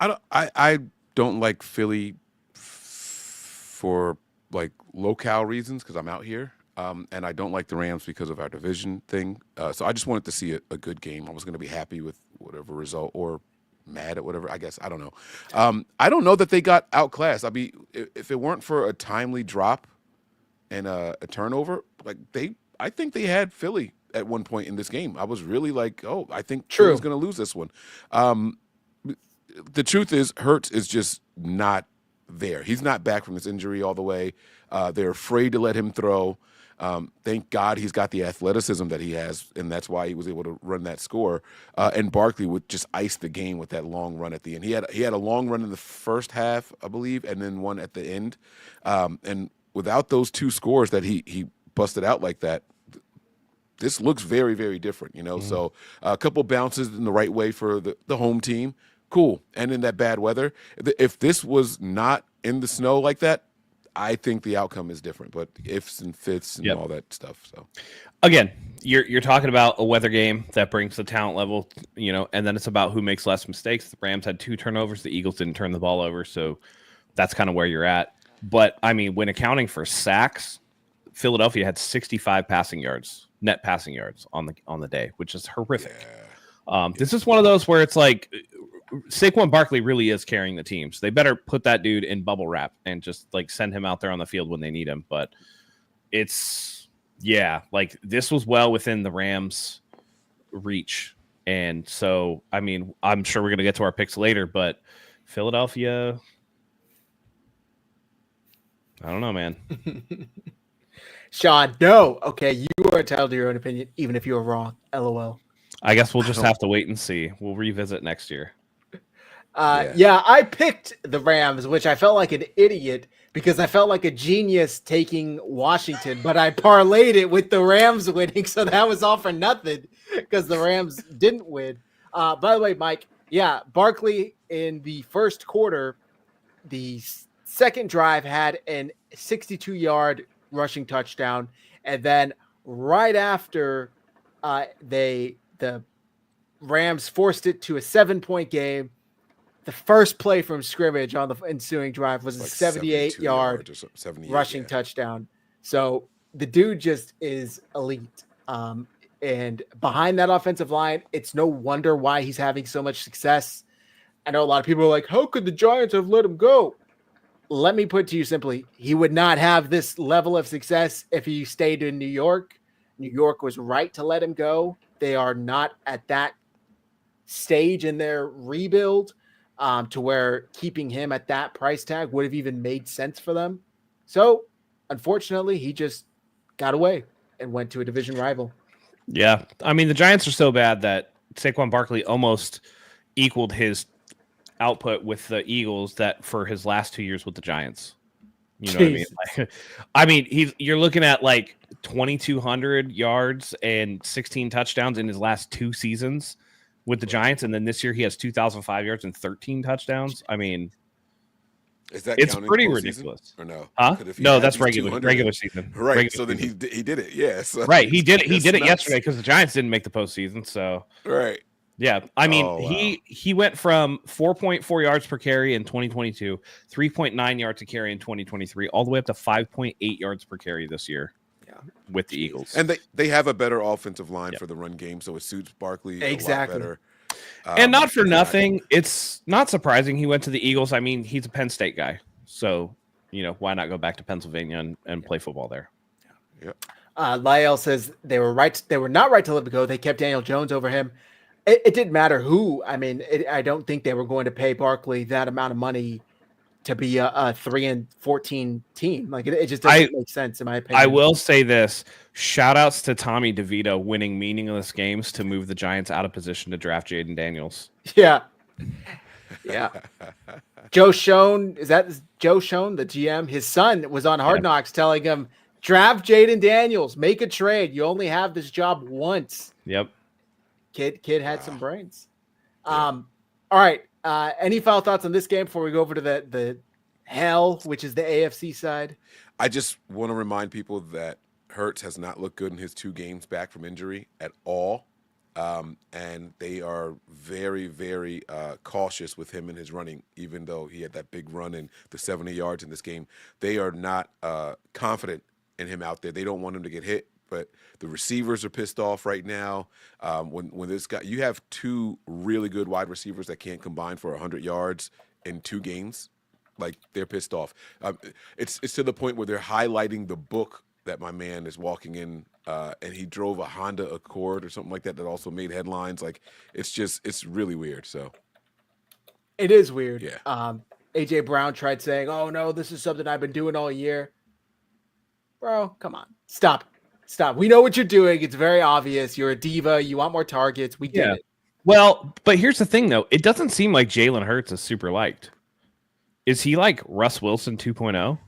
I don't like Philly for like locale reasons because I'm out here. And I don't like the Rams because of our division thing. So I just wanted to see a good game. I was going to be happy with whatever result or mad at whatever, I guess. I don't know. I don't know that they got outclassed. If it weren't for a timely drop and a turnover, I think they had Philly at one point in this game. I was really like, I think Philly's going to lose this one. The truth is, Hurts is just not there. He's not back from his injury all the way. They're afraid to let him throw. Thank God he's got the athleticism that he has, and that's why he was able to run that score. And Barkley would just ice the game with that long run at the end. He had a long run in the first half, I believe, and then one at the end. And without those two scores that he busted out like that, this looks very, very different, you know. Mhm. So a couple bounces in the right way for the home team, cool. And in that bad weather, if this was not in the snow like that, I think the outcome is different. But ifs and fits and Yep. all that stuff. So Again, you're talking about a weather game that brings the talent level, you know, and then it's about who makes less mistakes. The Rams had 2 turnovers. The Eagles didn't turn the ball over, so that's kind of where you're at. But I mean, when accounting for sacks, Philadelphia had 65 net passing yards on the day, which is horrific. This is one of those where it's like Saquon Barkley really is carrying the team. So they better put that dude in bubble wrap and just like send him out there on the field when they need him. But it's like this was well within the Rams' reach. And so, I mean, I'm sure we're going to get to our picks later, but Philadelphia, I don't know, man. Sean, no. Okay, you are entitled to your own opinion, even if you were wrong. LOL. I guess we'll just have to wait and see. We'll revisit next year. Yeah, I picked the Rams, which I felt like an idiot because I felt like a genius taking Washington, but I parlayed it with the Rams winning, so that was all for nothing because the Rams didn't win. By the way, Mike, Barkley in the first quarter, the second drive had an 62-yard rushing touchdown, and then right after the Rams forced it to a 7-point game. The first play from scrimmage on the ensuing drive was a 78-yard rushing touchdown. So the dude just is elite. And behind that offensive line, it's no wonder why he's having so much success. I know a lot of people are like, how could the Giants have let him go? Let me put it to you simply. He would not have this level of success if he stayed in New York. New York was right to let him go. They are not at that stage in their rebuild to where keeping him at that price tag would have even made sense for them. So, unfortunately, he just got away and went to a division rival. Yeah. I mean, the Giants are so bad that Saquon Barkley almost equaled his output with the Eagles that for his last 2 years with the Giants. You know Jesus. what I mean? I mean, you're looking at like 2,200 yards and 16 touchdowns in his last 2 seasons with the Giants, and then this year he has 2,005 yards and 13 touchdowns. I mean, is that it's pretty ridiculous. Or no? Huh? No, that's regular season. Right. Regular so then season. he did it. Yeah. So right. He did it yesterday because the Giants didn't make the postseason. So right. Yeah. I mean, he went from 4.4 yards per carry in 2022, 3.9 yards to carry in 2023, all the way up to 5.8 yards per carry this year. With the Eagles. And they have a better offensive line for the run game, so it suits Barkley a lot better. And not for nothing, it's not surprising he went to the Eagles. I mean, he's a Penn State guy. So, you know, why not go back to Pennsylvania and play football there? Yeah. Lyle says they were right. They were not right to let him go. They kept Daniel Jones over him. It didn't matter who. I mean, I don't think they were going to pay Barkley that amount of money to be a 3-14 team. Like it just doesn't make sense in my opinion. I will say this: shout outs to Tommy DeVito winning meaningless games to move the Giants out of position to draft Jaden Daniels. Yeah. Joe Schoen, is that Joe Schoen, the GM? His son was on Hard Knocks telling him, draft Jaden Daniels, make a trade. You only have this job once. Yep. Kid had some brains. All right. Any final thoughts on this game before we go over to the hell, which is the AFC side? I just want to remind people that Hurts has not looked good in his 2 games back from injury at all. And they are very, very cautious with him in his running, even though he had that big run in the 70 yards in this game. They are not confident in him out there. They don't want him to get hit. But the receivers are pissed off right now. When this guy, you have 2 really good wide receivers that can't combine for 100 yards in 2 games, like they're pissed off. It's to the point where they're highlighting the book that my man is walking in, and he drove a Honda Accord or something like that also made headlines. Like it's really weird. So it is weird. Yeah. AJ Brown tried saying, "Oh no, this is something I've been doing all year." bro, come on. Stop. We know what you're doing. It's very obvious. You're a diva. You want more targets. We get it. Well, but here's the thing, though. It doesn't seem like Jalen Hurts is super liked. Is he like Russ Wilson 2.0?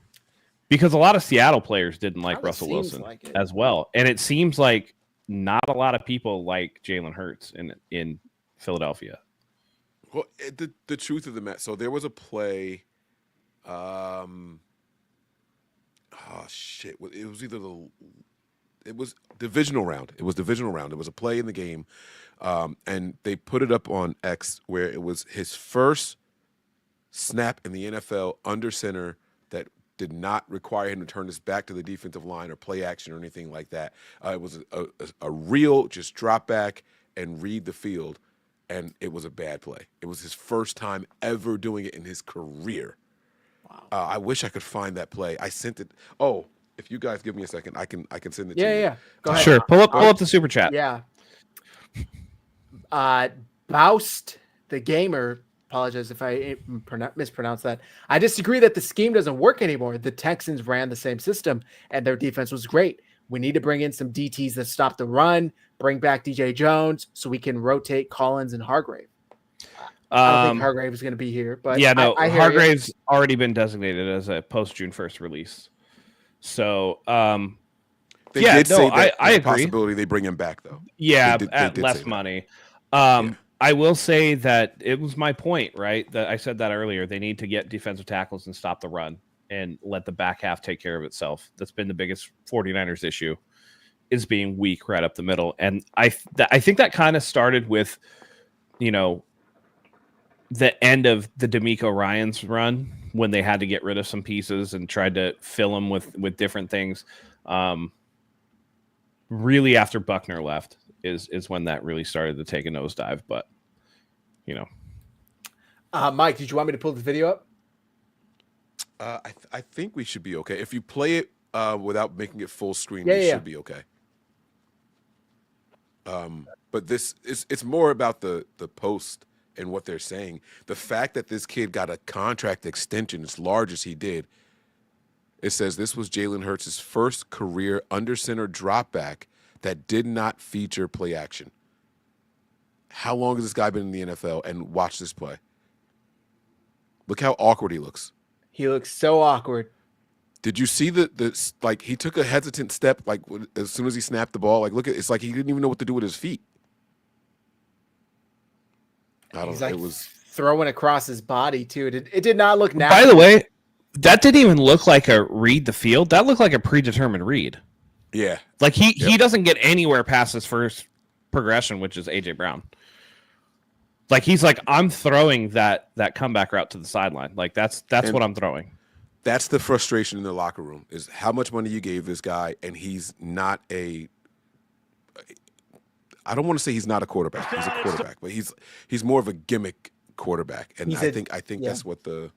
Because a lot of Seattle players didn't like Russell Wilson as well. And it seems like not a lot of people like Jalen Hurts in Philadelphia. Well, the truth of the matter, so there was a play. It was divisional round. It was divisional round. It was a play in the game, and they put it up on X where it was his first snap in the NFL under center that did not require him to turn his back to the defensive line or play action or anything like that. It was a real just drop back and read the field, and it was a bad play. It was his first time ever doing it in his career. Wow. I wish I could find that play. I sent it. Oh, if you guys give me a second, I can send it to you. Yeah. Go ahead. Sure. Pull up the super chat. Yeah. Baust the gamer. Apologize if I mispronounce that. I disagree that the scheme doesn't work anymore. The Texans ran the same system, and their defense was great. We need to bring in some DTs that stop the run, bring back DJ Jones, so we can rotate Collins and Hargrave. I don't think Hargrave is going to be here, but yeah, no, Hargrave's already been designated as a post June 1st release. So, I agree. Possibility they bring him back though. Yeah, at less money. I will say that it was my point, right? That I said that earlier. They need to get defensive tackles and stop the run and let the back half take care of itself. That's been the biggest 49ers issue, is being weak right up the middle. And I think that kind of started with, the end of the D'Amico Ryans run when they had to get rid of some pieces and tried to fill them with different things. Really after Buckner left is when that really started to take a nosedive. But, Mike, did you want me to pull the video up? I think we should be okay. If you play it without making it full screen, we should be okay. But it's more about the post and what they're saying. The fact that this kid got a contract extension as large as he did, it says this was Jalen Hurts' first career under center drop back that did not feature play action. How long has this guy been in the NFL? And watch this play. Look how awkward he looks. He looks so awkward. Did you see the like he took a hesitant step like as soon as he snapped the ball? Like look at it's like he didn't even know what to do with his feet. I don't know. It was throwing across his body too. It did not look natural. By the way, that didn't even look like a read the field. That looked like a predetermined read. Yeah. Like he doesn't get anywhere past his first progression, which is AJ Brown. Like he's like, I'm throwing that comeback route to the sideline. Like that's what I'm throwing. That's the frustration in the locker room is how much money you gave this guy, and he's not I don't want to say he's not a quarterback. He's a quarterback, but he's more of a gimmick quarterback. And I think that's what the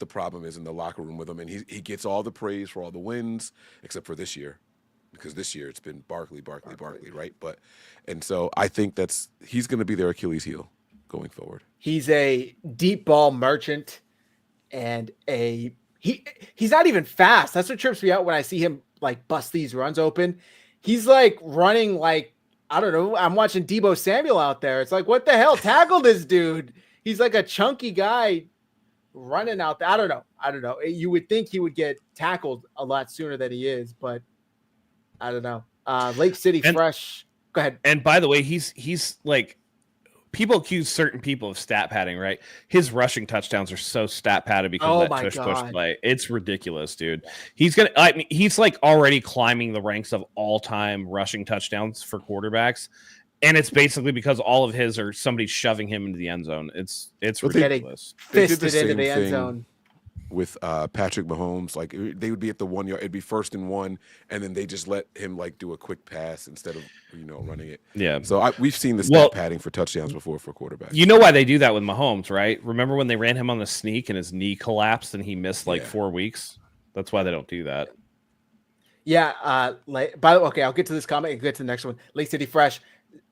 problem is in the locker room with him. And he gets all the praise for all the wins, except for this year. Because this year it's been Barkley, right? And so I think he's going to be their Achilles heel going forward. He's a deep ball merchant, and he's not even fast. That's what trips me out when I see him like bust these runs open. He's like running like, I don't know. I'm watching Deebo Samuel out there. It's like, what the hell? Tackle this dude. He's like a chunky guy running out there. I don't know. You would think he would get tackled a lot sooner than he is, but I don't know. Lake City Fresh. Go ahead. And by the way, he's like, people accuse certain people of stat padding, right? His rushing touchdowns are so stat padded because of that tush push play. It's ridiculous, dude. He's like already climbing the ranks of all-time rushing touchdowns for quarterbacks. And it's basically because all of his are somebody shoving him into the end zone. It's ridiculous. Fisted into the end zone. With Patrick Mahomes, like they would be at the 1 yard, it'd be 1st and 1, and then they just let him like do a quick pass instead of running it. Yeah. So we've seen the stat padding for touchdowns before for quarterbacks. You know why they do that with Mahomes, right? Remember when they ran him on the sneak and his knee collapsed and he missed 4 weeks? That's why they don't do that. Yeah. By the way, okay, I'll get to this comment and get to the next one. Lake City Fresh.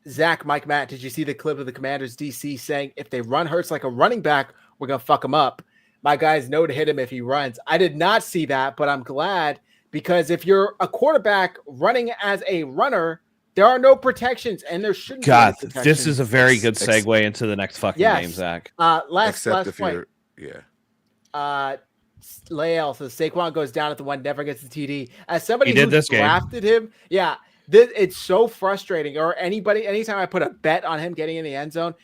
Zach, Mike, Matt, did you see the clip of the Commanders DC saying if they run Hurts like a running back, we're gonna fuck him up? My guys know to hit him if he runs. I did not see that, but I'm glad because if you're a quarterback running as a runner, there are no protections, and there shouldn't be any protections. This is a very good segue into the next fucking game, Zach. Last if point. Lael says Saquon goes down at the one, never gets the TD. As somebody who drafted him, it's so frustrating. Or anytime I put a bet on him getting in the end zone,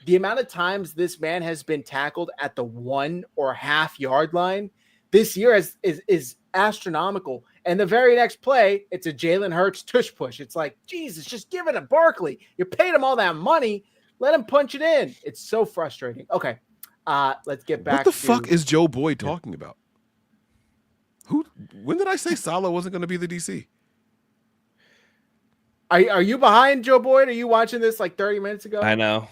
the amount of times this man has been tackled at the 1 or half yard line this year is astronomical. And the very next play, it's a Jalen Hurts tush push. It's like, Jesus, just give it to Barkley. You paid him all that money. Let him punch it in. It's so frustrating. Okay. Let's get back. What the fuck is Joe Boyd talking about? When did I say Saleh wasn't going to be the DC? Are you behind Joe Boyd? Are you watching this like 30 minutes ago? I know.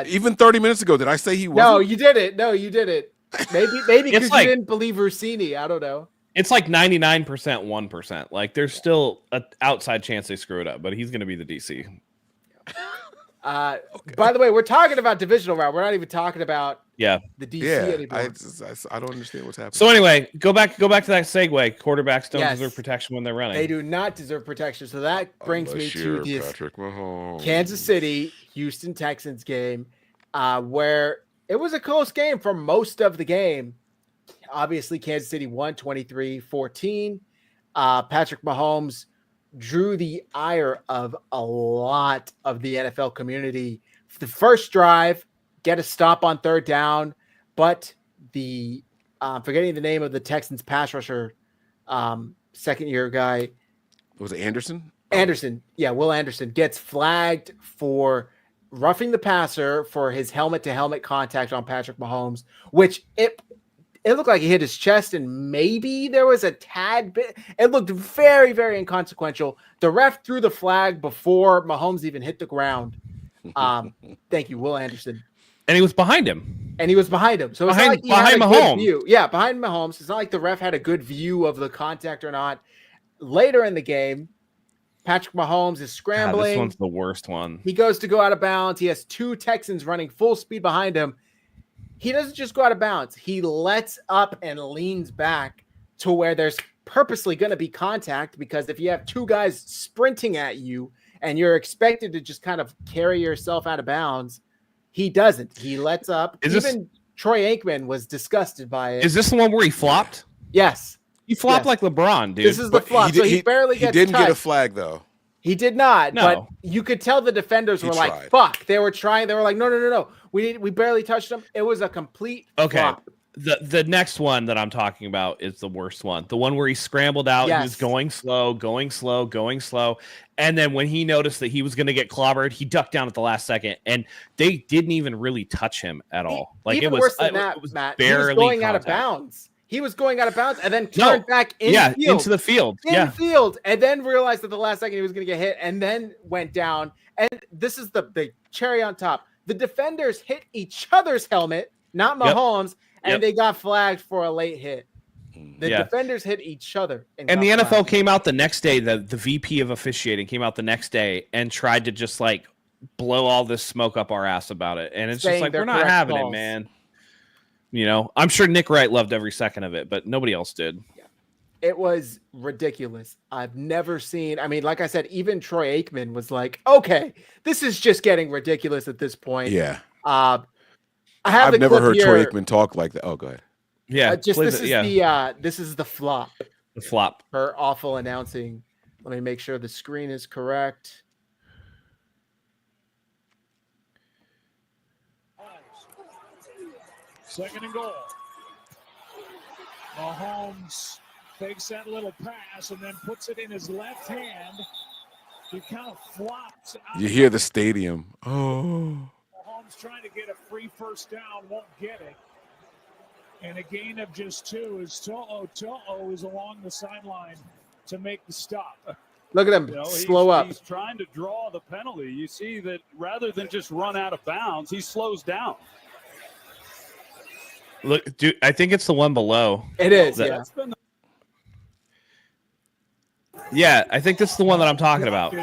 Even 30 minutes ago, did I say he wasn't? No, you did it. Maybe because you didn't believe Rossini. I don't know. It's like 99%, 1%. Like there's still an outside chance they screw it up, but he's going to be the DC. By the way, we're talking about divisional round. We're not even talking about the DC anymore. I don't understand what's happening. So anyway, go back to that segue. Quarterbacks don't deserve protection when they're running. They do not deserve protection. So that brings me to this Patrick Mahomes. Kansas City Houston Texans game, where it was a close game for most of the game. Obviously, Kansas City won 23-14. Patrick Mahomes drew the ire of a lot of the NFL community. The first drive, get a stop on third down, but the forgetting the name of the Texans pass rusher, second-year guy. Was it Anderson? Anderson. Yeah, Will Anderson gets flagged for roughing the passer for his helmet-to-helmet contact on Patrick Mahomes, which it looked like he hit his chest, and maybe there was a tad bit. It looked very, very inconsequential. The ref threw the flag before Mahomes even hit the ground. Thank you, Will Anderson. And he was behind him. So it's not like he had a good view. Yeah, behind Mahomes. It's not like the ref had a good view of the contact or not. Later in the game, Patrick Mahomes is scrambling. This one's the worst one. He goes to go out of bounds. He has two Texans running full speed behind him. He doesn't just go out of bounds. He lets up and leans back to where there's purposely going to be contact, because if you have two guys sprinting at you and you're expected to just kind of carry yourself out of bounds, he doesn't. He lets up. Troy Aikman was disgusted by it. Is this the one where he flopped? Yes. He flopped like LeBron, dude. This is the flop. He barely gets touched. He didn't get a flag, though. He did not, but you could tell the defenders were like, fuck. They were trying. They were like, no. We barely touched him. It was a complete flop. The next one that I'm talking about is the worst one. The one where he scrambled out. Yes. He was going slow. And then when he noticed that he was going to get clobbered, he ducked down at the last second. And they didn't even really touch him at all. Like even it was worse than that, it was Matt. Barely he was going out of bounds. He was going out of bounds and then turned back into the field. In the field, and then realized at the last second he was going to get hit, and then went down. And this is the cherry on top. The defenders hit each other's helmet, not Mahomes, and they got flagged for a late hit. The defenders hit each other. And the NFL came out the next day, the VP of officiating came out the next day and tried to just like blow all this smoke up our ass about it. And it's just like, we're not having it, man. You know, I'm sure Nick Wright loved every second of it, but nobody else did. Yeah. It was ridiculous. I've never seen, I mean, like I said, even Troy Aikman was like, okay, this is just getting ridiculous at this point. Yeah. I've never heard Troy Aikman talk like that. Oh, go ahead. Yeah. This is the flop. The flop. Her awful announcing. Let me make sure the screen is correct. Second and goal. Mahomes fakes that little pass and then puts it in his left hand. He kind of flops out. You hear the stadium. Oh. Mahomes trying to get a free first down, won't get it. And a gain of just 2 is To'o is along the sideline to make the stop. Look at him slow up. He's trying to draw the penalty. You see that rather than just run out of bounds, he slows down. Look, dude, I think it's the one below. It is. Yeah, I think this is the one that I'm talking about.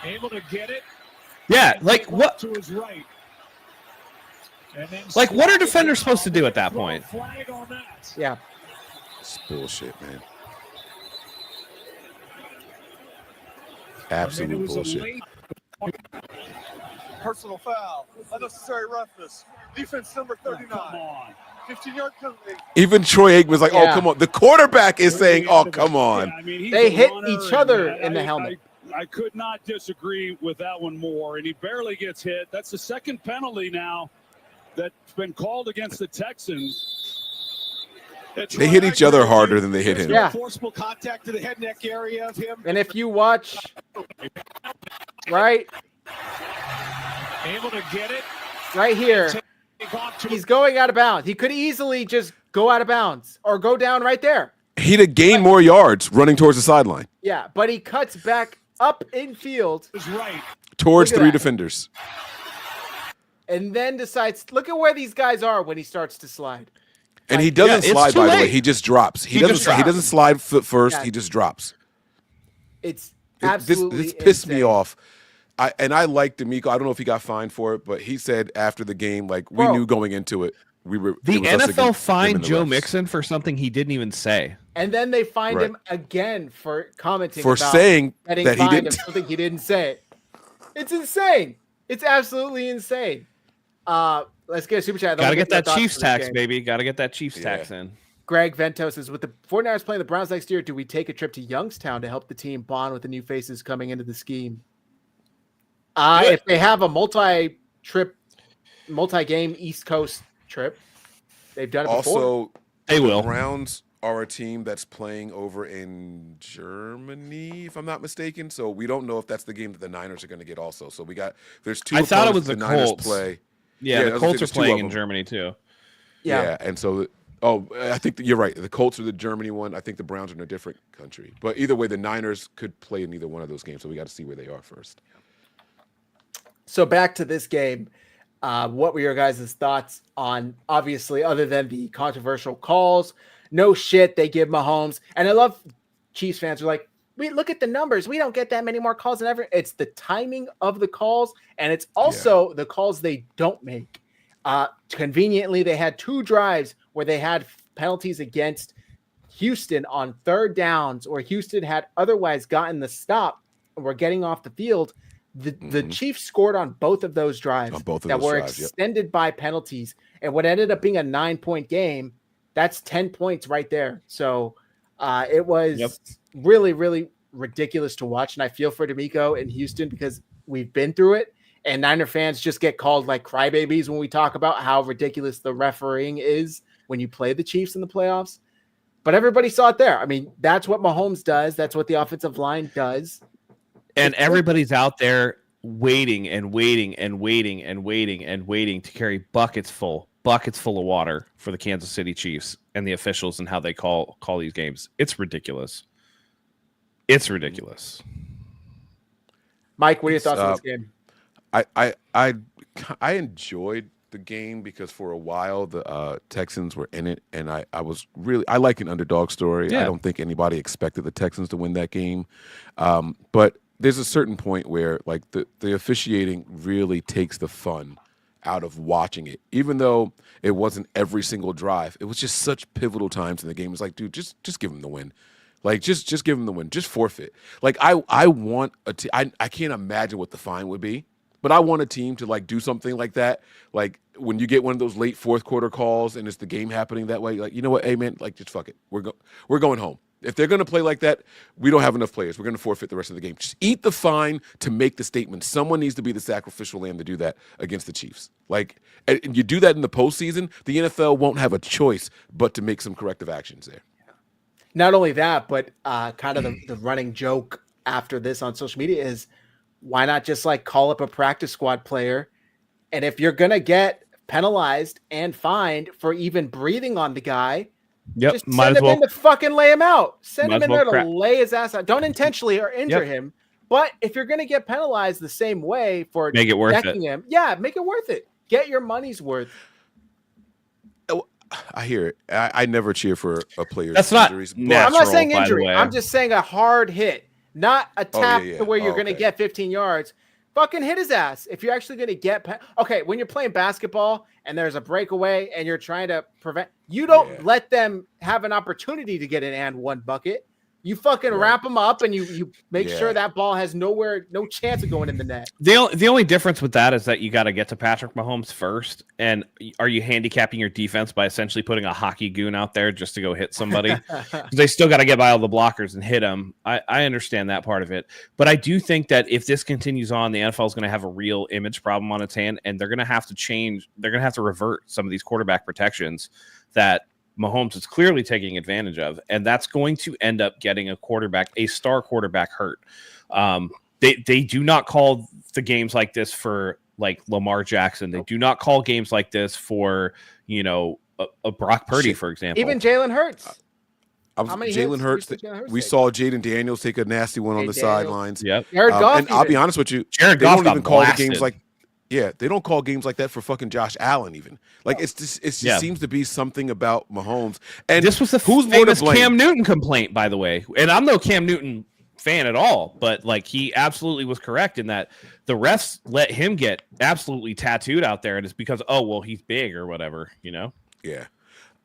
Able to get it. Yeah, like what? To his right. Like what are defenders supposed to do at that point? Yeah. It's bullshit, man. Absolute bullshit. Personal foul. Unnecessary roughness. Defense number 39. Come on. 15-yard penalty. Even Troy Aikman was like, "Oh, come on." The quarterback is saying, "Oh, come on." Yeah, I mean, he's They a hit runner, each other and in the helmet. I could not disagree with that one more, and he barely gets hit. That's the second penalty now that's been called against the Texans. They hit each other harder than they hit him. Yeah. Forcible contact to the head neck area of him. And if you watch, right Able to get it. here, Take off to he's going out of bounds. He could easily just go out of bounds or go down right there. He'd have gained more yards running towards the sideline. Yeah, but he cuts back up in field his right. Towards Look at 3 that. defenders. and then decides, look at where these guys are when he starts to slide. And he doesn't it's slide, too by the way. late. He just drops. He just doesn't. He doesn't slide foot first. Yeah. He just drops. It's This absolutely pissed me insane. off. I like D'Amico. I don't know if he got fined for it, but he said after the game, like, we Bro. knew going into it, we were The it was us NFL against them fined and the Joe refs. Mixon for something he didn't even say. And then they find Right. him again for commenting for about saying getting that he fined didn't. of something he didn't say. It's insane. It's absolutely insane. Let's get a super chat. Got to get that thoughts Chiefs for this tax, game. baby. Got to get that Chiefs Yeah. tax in. Greg Ventos says, with the 49ers playing the Browns next year, do we take a trip to Youngstown to help the team bond with the new faces coming into the scheme? If they have a multi-game East Coast trip, they've done it before. Also, They the will. Browns are a team that's playing over in Germany, if I'm not mistaken. So we don't know if that's the game that the Niners are going to get. Also, so there's two. I thought it opponents was the the Niners Colts. play. Yeah, Yeah, the I was Colts are gonna say there's two playing of in them. Germany too. Yeah. And so, I think that you're right. The Colts are the Germany one. I think the Browns are in a different country. But either way, the Niners could play in either one of those games. So we got to see where they are first. So back to this game. What were your guys' thoughts on, obviously, other than the controversial calls? No shit, they give Mahomes. And I love Chiefs fans are like, we look at the numbers. We don't get that many more calls than ever. It's the timing of the calls, and it's also the calls they don't make. Conveniently, they had 2 drives where they had penalties against Houston on 3rd downs, or Houston had otherwise gotten the stop and were getting off the field. The Chiefs scored on both of those drives On both of that those were drives, yep. extended by penalties. And what ended up being a 9-point game, that's 10 points right there. So it was really, really ridiculous to watch. And I feel for D'Amico in Houston because we've been through it. And Niner fans just get called like crybabies when we talk about how ridiculous the refereeing is when you play the Chiefs in the playoffs. But everybody saw it there. I mean, that's what Mahomes does. That's what the offensive line does. And everybody's out there waiting and waiting and waiting and waiting and waiting to carry buckets full of water for the Kansas City Chiefs and the officials and how they call these games. It's ridiculous. It's ridiculous. Mike, what are your thoughts on this game? I enjoyed the game because for a while the Texans were in it, and I like an underdog story. Yeah. I don't think anybody expected the Texans to win that game, but there's a certain point where like the officiating really takes the fun out of watching it. Even though it wasn't every single drive, it was just such pivotal times in the game. It's like, dude, just give him the win. Like, just give him the win. Just forfeit. Like, I want I can't imagine what the fine would be, but I want a team to, like, do something like that. Like, when you get one of those late fourth quarter calls and it's the game happening that way, like, you know what, hey, man, like, just fuck it. We're going home. If they're going to play like that, we don't have enough players. We're going to forfeit the rest of the game. Just eat the fine to make the statement. Someone needs to be the sacrificial lamb to do that against the Chiefs. Like, and you do that in the postseason, the NFL won't have a choice but to make some corrective actions there. Not only that, but kind of the running joke after this on social media is why not just like call up a practice squad player? And if you're going to get penalized and fined for even breathing on the guy, just send him in to fucking lay him out. Send him in there to lay his ass out. Don't intentionally or injure him. But if you're going to get penalized the same way for make it worth it. him, make it worth it. Get your money's worth. I hear it. I never cheer for a player's That's not injuries. natural, I'm not saying by the injury. way. I'm just saying a hard hit, not a tap to where you're going to okay. get 15 yards. fucking hit his ass. If you're actually going to get okay, when you're playing basketball and there's a breakaway and you're trying to prevent, you don't let them have an opportunity to get an and one bucket. You fucking wrap them up and you make sure that ball has no chance of going in the net. The only difference with that is that you got to get to Patrick Mahomes first. And are you handicapping your defense by essentially putting a hockey goon out there just to go hit somebody? Because they still got to get by all the blockers and hit them. I understand that part of it. But I do think that if this continues on, the NFL is going to have a real image problem on its hand, and they're going to have to change. They're going to have to revert some of these quarterback protections that Mahomes is clearly taking advantage of, and that's going to end up getting a star quarterback hurt. They do not call the games like this for like Lamar Jackson. They do not call games like this for, a Brock Purdy, for example. Even Jalen Hurts. Jalen Hurts. We saw Jaden Daniels take a nasty one on the sidelines. Yep. And I'll be honest with you, Jared they Goff don't got even call the blasted. games like. Yeah, they don't call games like that for fucking Josh Allen even. Like it just seems to be something about Mahomes. And this was the who's more to famous blame? Cam Newton complaint, by the way. And I'm no Cam Newton fan at all, but like he absolutely was correct in that the refs let him get absolutely tattooed out there, and it's because he's big or whatever, Yeah.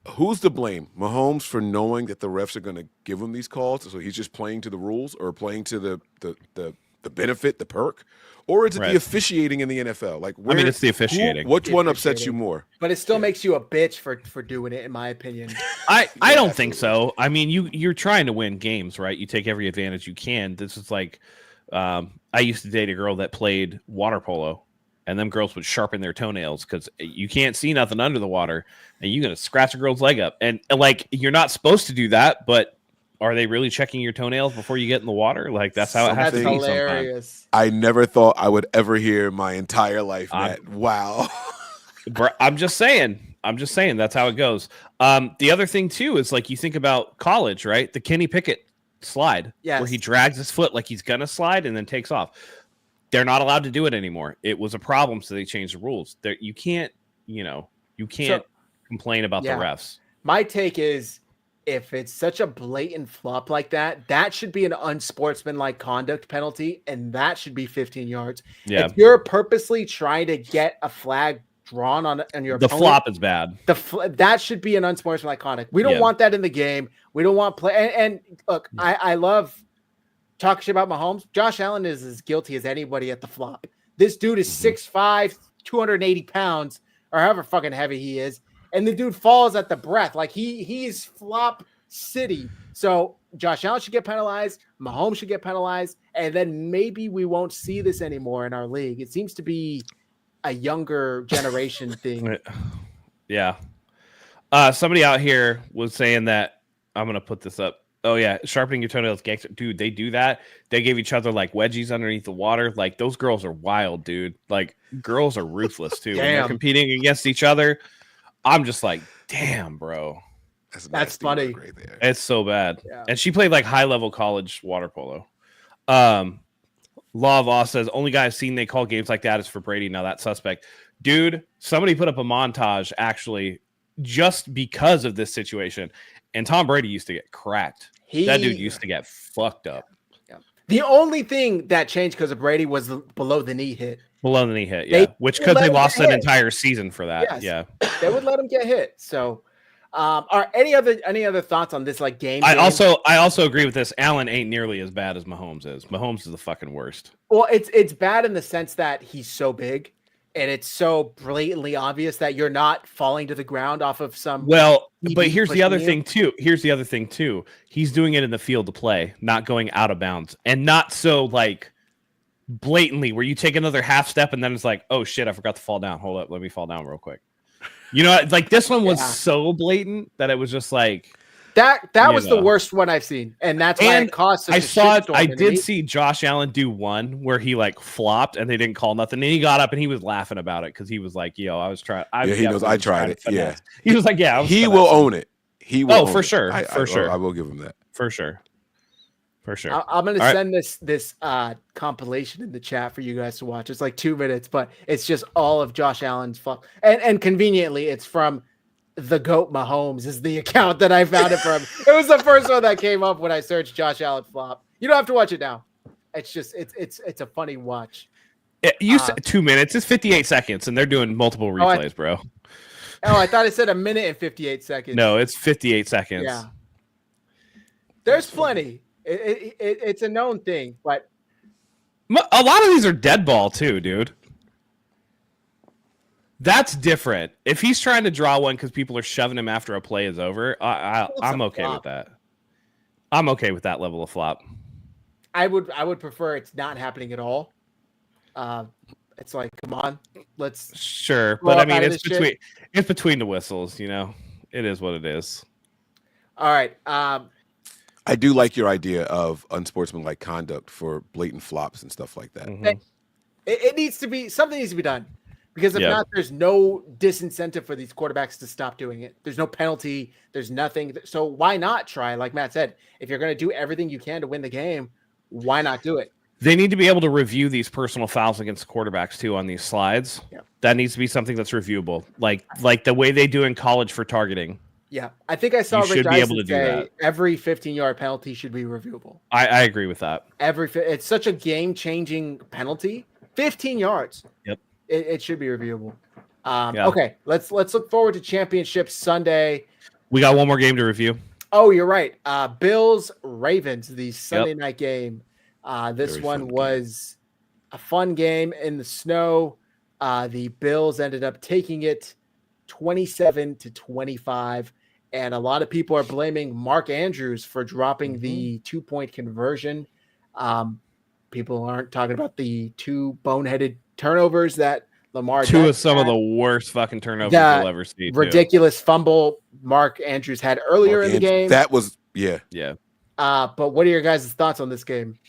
Who's to blame? Mahomes for knowing that the refs are going to give him these calls, so he's just playing to the rules or playing to the benefit, the perk? Or is it the officiating in the NFL? Like, it's the officiating. Which one upsets you more? But it still makes you a bitch for doing it, in my opinion. I don't think so. I mean, you're trying to win games, right? You take every advantage you can. This is like, I used to date a girl that played water polo, and them girls would sharpen their toenails because you can't see nothing under the water, and you're gonna scratch a girl's leg up. And like, you're not supposed to do that, but are they really checking your toenails before you get in the water? Like, that's how it has to be hilarious. sometimes. I never thought I would ever hear my entire life, Matt. Wow. I'm just saying that's how it goes. The other thing too is like you think about college, right? The Kenny Pickett slide, where he drags his foot like he's gonna slide and then takes off. They're not allowed to do it anymore. It was a problem, so they changed the rules. You can't complain about the refs. My take is, if it's such a blatant flop like that, that should be an unsportsmanlike conduct penalty, and that should be 15 yards. Yeah. If you're purposely trying to get a flag drawn on your the opponent, flop is bad. That should be an unsportsmanlike conduct. We don't want that in the game. We don't want play. And look, I love talking shit about Mahomes. Josh Allen is as guilty as anybody at the flop. This dude is 6'5", 280 pounds, or however fucking heavy he is. And the dude falls at the breath. Like he's flop city. So Josh Allen should get penalized. Mahomes should get penalized. And then maybe we won't see this anymore in our league. It seems to be a younger generation thing. Yeah. Somebody out here was saying that, I'm going to put this up. Oh yeah. Sharpening your toenails. Gangster. Dude, they do that. They give each other like wedgies underneath the water. Like those girls are wild, dude. Like girls are ruthless too. When they're competing against each other. I'm just like, damn, bro. That's funny. Right there. It's so bad. Yeah. And she played like high-level college water polo. Law of Oz says, only guy I've seen they call games like that is for Brady. Now that's suspect. Dude, somebody put up a montage, actually, just because of this situation. And Tom Brady used to get cracked. That dude used to get fucked up. Yeah. The only thing that changed because of Brady was the below the knee hit. Below the knee hit, yeah. Which because they lost an entire season for that. Yes. Yeah. They would let him get hit. So are any other thoughts on this like game? I also agree with this. Allen ain't nearly as bad as Mahomes is. Mahomes is the fucking worst. Well, it's bad in the sense that he's so big and it's so blatantly obvious that you're not falling to the ground off of some. Well, but here's the other thing too. He's doing it in the field of play, not going out of bounds, and not so like blatantly where you take another half step and then it's like, oh shit, I forgot to fall down. Hold up, let me fall down real quick. You know, like this one was so blatant that it was just like that was the worst one I've seen, and that's why it cost such I did see Josh Allen do one where he like flopped and they didn't call nothing, and he got up and he was laughing about it because he was like, yo, I was trying. He knows I tried it. Yeah, he was like, yeah, he will own it. He will. Oh, for sure, for sure. I will give him that for sure. For sure. I'm going to send this compilation in the chat for you guys to watch. It's like 2 minutes, but it's just all of Josh Allen's flop. And conveniently, it's from the GOAT Mahomes is the account that I found it from. It was the first one that came up when I searched Josh Allen flop. You don't have to watch it now. It's just it's a funny watch. You said 2 minutes. It's 58 seconds, and they're doing multiple replays, bro. Oh, I thought it said a minute and 58 seconds. No, it's 58 seconds. Yeah. There's plenty. It's a known thing, but a lot of these are dead ball too, dude. That's different. If he's trying to draw one because people are shoving him after a play is over, I'm okay with that. I'm okay with that level of flop. I would prefer it's not happening at all. It's like, come on, let's sure, but I mean, it's between the whistles, you know. It is what it is. All right. I do like your idea of unsportsmanlike conduct for blatant flops and stuff like that. Mm-hmm. It needs to be something needs to be done, because if not, there's no disincentive for these quarterbacks to stop doing it. There's no penalty. There's nothing. So why not try? Like Matt said, if you're going to do everything you can to win the game, why not do it? They need to be able to review these personal fouls against quarterbacks too on these slides. Yeah. That needs to be something that's reviewable, like the way they do in college for targeting. Yeah, I think I saw Rich Eisen say every 15-yard penalty should be reviewable. I agree with that. It's such a game-changing penalty. 15 yards. Yep. It should be reviewable. Okay, let's look forward to Championship Sunday. We got one more game to review. Oh, you're right. Bills Ravens, the Sunday night game. This Very one fun was a fun game in the snow. The Bills ended up taking it 27-25, and a lot of people are blaming Mark Andrews for dropping the 2-point conversion. People aren't talking about the 2 boneheaded turnovers that Lamar Two of some of the worst fucking turnovers you'll ever see. Ridiculous fumble Mark Andrews had earlier in the game. That was yeah. But what are your guys' thoughts on this game?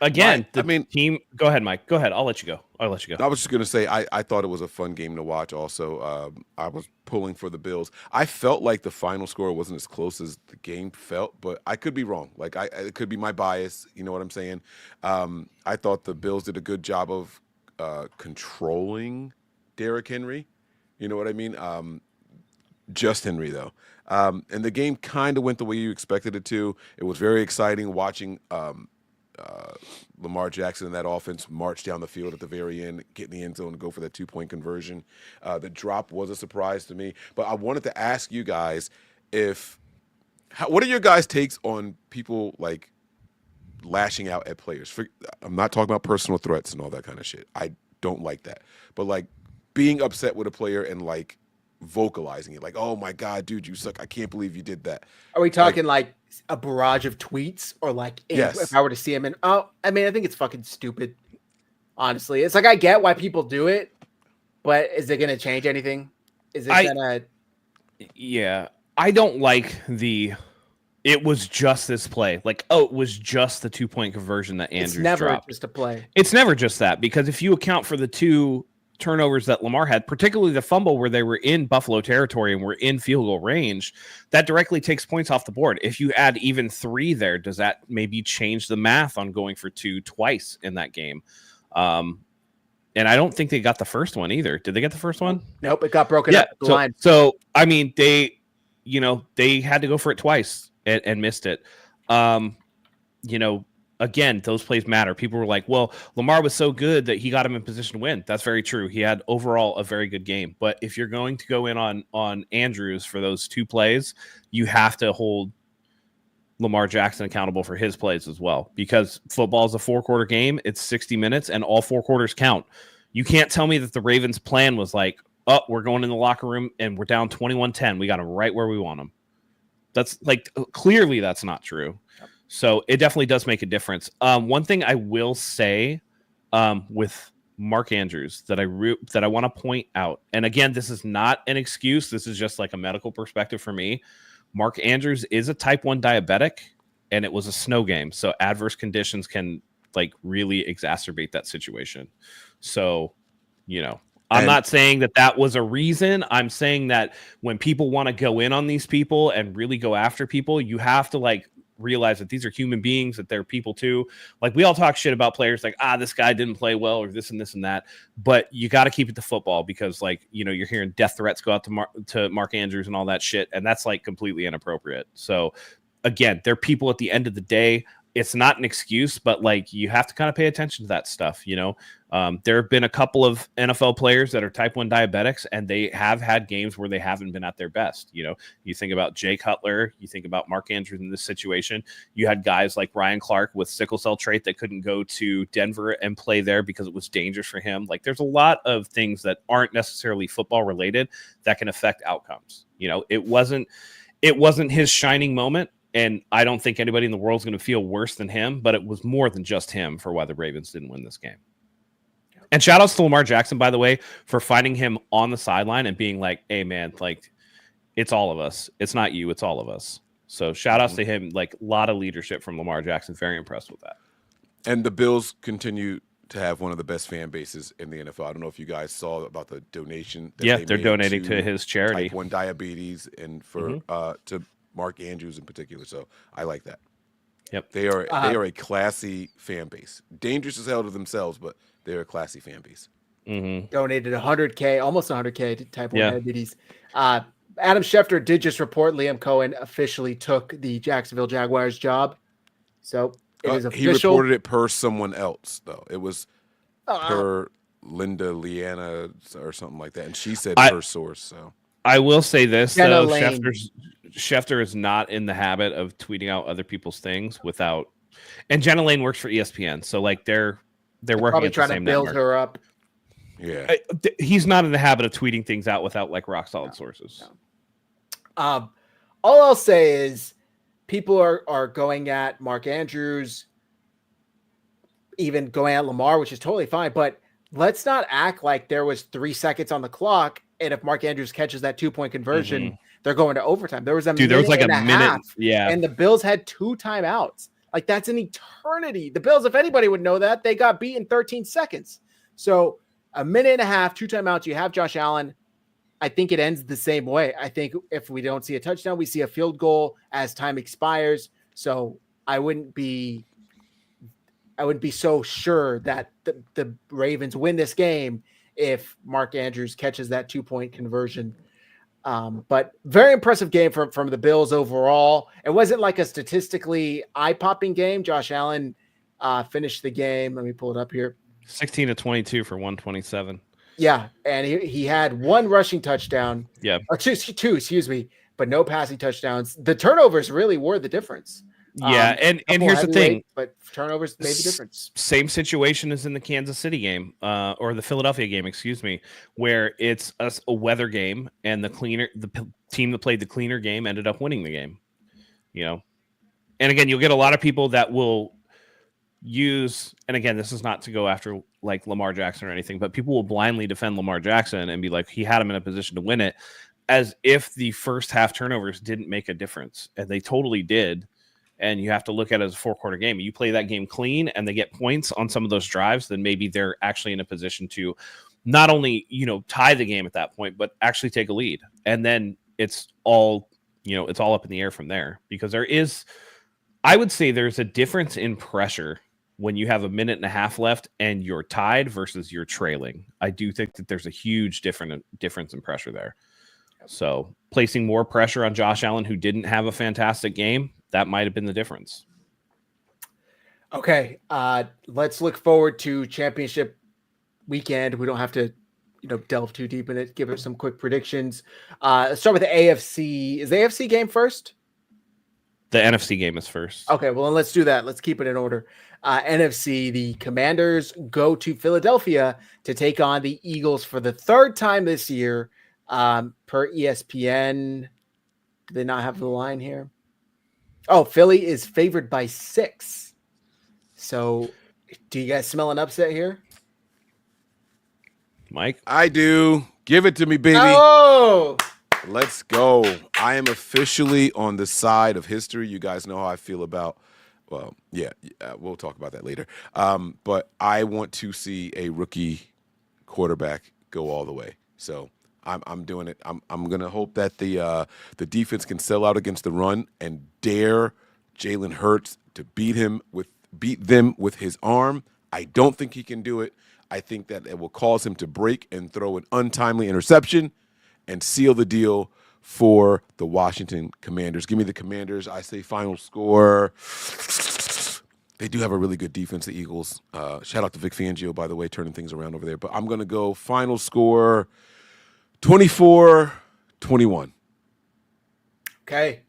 Again, team. Go ahead, Mike. Go ahead. I'll let you go. I was just going to say I thought it was a fun game to watch. Also, I was pulling for the Bills. I felt like the final score wasn't as close as the game felt, but I could be wrong. Like it could be my bias. You know what I'm saying? I thought the Bills did a good job of controlling Derrick Henry. You know what I mean? Just Henry though. And the game kind of went the way you expected it to. It was very exciting watching Lamar Jackson and that offense march down the field at the very end, get in the end zone and go for that 2-point conversion. The drop was a surprise to me. But I wanted to ask you guys what are your guys' takes on people like lashing out at players? I'm not talking about personal threats and all that kind of shit. I don't like that. But like being upset with a player and like vocalizing it, like, oh my God, dude, you suck. I can't believe you did that. Are we talking like a barrage of tweets, or like if I were to see him I think it's fucking stupid. Honestly, it's like I get why people do it, but is it going to change anything? Is it gonna? Yeah, I don't like it was just this play. Like, oh, it was just the 2-point conversion that Andrews dropped. It's never just a play. It's never just that, because if you account for the 2 turnovers that Lamar had, particularly the fumble where they were in Buffalo territory and were in field goal range, that directly takes points off the board. If you add even 3 there, does that maybe change the math on going for 2 twice in that game? And I don't think they got the first one either. Did they get the first one? Nope, it got broken up the line. So I mean, they had to go for it twice and missed it. Again, those plays matter. People were like, well, Lamar was so good that he got him in position to win. That's very true. He had overall a very good game. But if you're going to go in on Andrews for those 2 plays, you have to hold Lamar Jackson accountable for his plays as well, because football is a 4-quarter game. It's 60 minutes and all 4 quarters count. You can't tell me that the Ravens' plan was like, oh, we're going in the locker room and we're down 21-10. We got them right where we want them. That's like, clearly that's not true. So it definitely does make a difference. One thing I will say with Mark Andrews that I want to point out, and again, this is not an excuse. This is just like a medical perspective for me. Mark Andrews is a type 1 diabetic, and it was a snow game. So adverse conditions can like really exacerbate that situation. So, I'm not saying that was a reason. I'm saying that when people want to go in on these people and really go after people, you have to like realize that these are human beings, that they're people too. Like, we all talk shit about players like, this guy didn't play well or this and this and that, but you got to keep it to football, because like, you're hearing death threats go out to Mark Andrews and all that shit. And that's like completely inappropriate. So again, they're people at the end of the day. it's not an excuse, but like you have to kind of pay attention to that stuff. There have been a couple of NFL players that are type 1 diabetics, and they have had games where they haven't been at their best. You think about Jay Cutler, you think about Mark Andrews in this situation. You had guys like Ryan Clark with sickle cell trait that couldn't go to Denver and play there because it was dangerous for him. Like there's a lot of things that aren't necessarily football related that can affect outcomes. It wasn't his shining moment. And I don't think anybody in the world is going to feel worse than him, but it was more than just him for why the Ravens didn't win this game. And shout outs to Lamar Jackson, by the way, for finding him on the sideline and being like, hey, man, like, it's all of us. It's not you. It's all of us. So shout outs to him. Like, a lot of leadership from Lamar Jackson. Very impressed with that. And the Bills continue to have one of the best fan bases in the NFL. I don't know if you guys saw about the donation. That they're donating to his charity. Type 1 diabetes and for to Mark Andrews in particular. So I like that. Yep. They are a classy fan base. Dangerous as hell to themselves, but they're a classy fan base. Donated $100K, almost $100K to type 1 diabetes. Adam Schefter did just report Liam Cohen officially took the Jacksonville Jaguars job. So it is official. He reported it per someone else, though. It was per Linda Leanna or something like that. And she said her source. So I will say this, Jenna though. Lane. Schefter is not in the habit of tweeting out other people's things without. And Jenna Lane works for ESPN. So, like, they're working probably at the trying same to build network. her up. Yeah. He's not in the habit of tweeting things out without, like, rock solid sources. No. All I'll say is people are going at Mark Andrews, even going at Lamar, which is totally fine. But let's not act like there was 3 seconds on the clock, and if Mark Andrews catches that 2-point conversion, they're going to overtime. There was a minute like and a minute, half, yeah. And the Bills had 2 timeouts. Like, that's an eternity. The Bills, if anybody would know that, they got beat in 13 seconds. So a minute and a half, 2 timeouts. You have Josh Allen. I think it ends the same way. I think if we don't see a touchdown, we see a field goal as time expires. So I wouldn't be so sure that the Ravens win this game if Mark Andrews catches that 2-point conversion. But very impressive game from the Bills overall. It wasn't like a statistically eye-popping game. Josh Allen finished the game. Let me pull it up here. 16 to 22 for 127. Yeah, and he had 1 rushing touchdown. Yeah. Or two, excuse me, but no passing touchdowns. The turnovers really were the difference. Yeah, and here's the thing. But turnovers made the difference. Same situation as in the Kansas City game, or the Philadelphia game, excuse me, where it's a weather game, and the team that played the cleaner game ended up winning the game. And again, you'll get a lot of people that will use, and again, this is not to go after like Lamar Jackson or anything, but people will blindly defend Lamar Jackson and be like, he had him in a position to win it, as if the first half turnovers didn't make a difference, and they totally did. And you have to look at it as a 4-quarter game. You play that game clean and they get points on some of those drives, then maybe they're actually in a position to not only, tie the game at that point, but actually take a lead. And then it's all up in the air from there, because I would say there's a difference in pressure when you have a minute and a half left and you're tied versus you're trailing. I do think that there's a huge difference in pressure there. So placing more pressure on Josh Allen, who didn't have a fantastic game, that might have been the difference. Okay, let's look forward to championship weekend. We don't have to, delve too deep in it. Give it some quick predictions. Let's start with the AFC. Is the AFC game first? The NFC game is first. Okay, well, then let's do that. Let's keep it in order. NFC, the Commanders go to Philadelphia to take on the Eagles for the 3rd time this year. Per ESPN, do they not have the line here? Oh, Philly is favored by 6. So, do you guys smell an upset here? Mike? I do. Give it to me, baby. Oh! Let's go. I am officially on the side of history. You guys know how I feel about, we'll talk about that later. But I want to see a rookie quarterback go all the way. So I'm doing it. I'm gonna hope that the defense can sell out against the run and dare Jalen Hurts to beat them with his arm. I don't think he can do it. I think that it will cause him to break and throw an untimely interception and seal the deal for the Washington Commanders. Give me the Commanders. I say final score They do have a really good defense, the Eagles. Shout out to Vic Fangio, by the way, turning things around over there. But I'm going to go final score 24-21. Okay.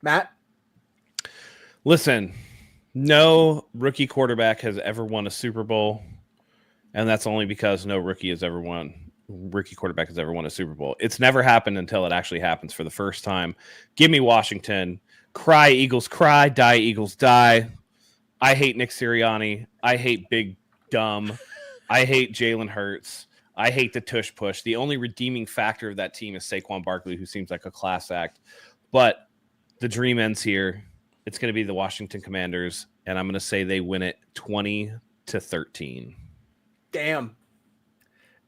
Matt? Listen, no rookie quarterback has ever won a Super Bowl, and that's only because no rookie quarterback has ever won a Super Bowl. It's never happened until it actually happens for the first time. Give me Washington. Cry, Eagles, cry. Die, Eagles, die. I hate Nick Sirianni. I hate Big Dumb. I hate Jalen Hurts. I hate the tush push. The only redeeming factor of that team is Saquon Barkley, who seems like a class act. But the dream ends here. It's going to be the Washington Commanders, and I'm going to say they win it 20-13. Damn.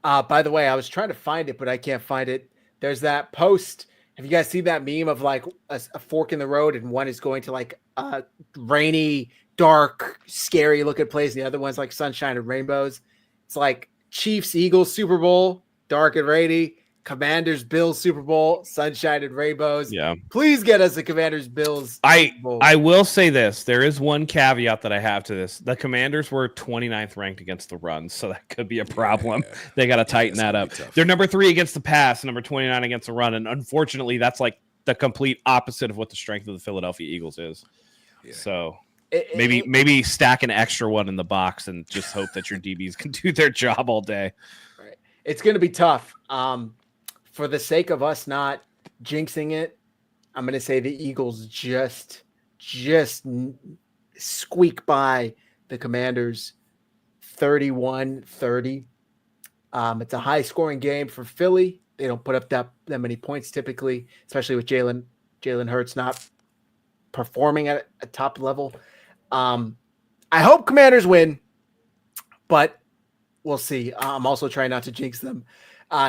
By the way, I was trying to find it, but I can't find it. There's that post. Have you guys seen that meme of like a fork in the road, and one is going to like a rainy, dark, scary looking place, and the other one's like sunshine and rainbows? It's like Chiefs, Eagles, Super Bowl, dark and rainy. Commanders, Bills, Super Bowl, sunshine and rainbows. Yeah. Please get us the Commanders, Bills. Super Bowl. I will say this. There is one caveat that I have to this. The Commanders were 29th ranked against the run, so that could be a problem. Yeah. They got to tighten that up. They're number 3 against the pass, number 29 against the run, and unfortunately, that's like the complete opposite of what the strength of the Philadelphia Eagles is. Yeah. So maybe stack an extra one in the box and just hope that your DBs can do their job all day. Right. It's going to be tough. For the sake of us not jinxing it, I'm going to say the Eagles just squeak by the Commanders 31-30. It's a high-scoring game for Philly. They don't put up that many points typically, especially with Jalen Hurts not performing at a top level. I hope Commanders win, but we'll see. I'm also trying not to jinx them.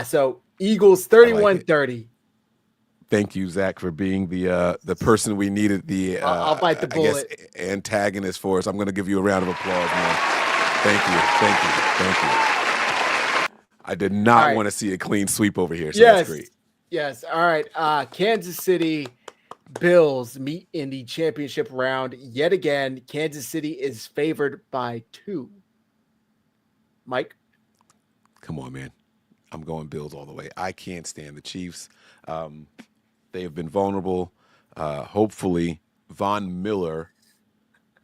So Eagles 31-30. Thank you, Zach, for being the person we needed. I'll bite the bullet. I guess, antagonist for us. I'm going to give you a round of applause, man. Thank you. I did not want to see a clean sweep over here, so that's great. Yes. All right. Kansas City Bills meet in the championship round yet again. Kansas City is favored by 2. Mike? Come on, man. I'm going Bills all the way. I can't stand the Chiefs. They have been vulnerable. Hopefully, Von Miller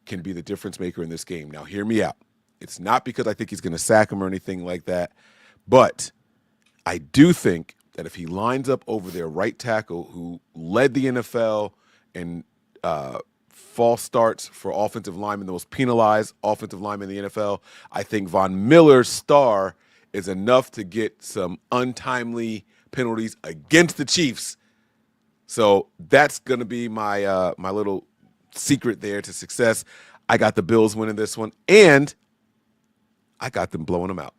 can be the difference maker in this game. Now, hear me out. It's not because I think he's going to sack him or anything like that, but I do think that if he lines up over their right tackle, who led the NFL in false starts for offensive linemen, the most penalized offensive lineman in the NFL, I think Von Miller's star is enough to get some untimely penalties against the Chiefs. So that's going to be my my little secret there to success. I got the Bills winning this one, and I got them blowing them out.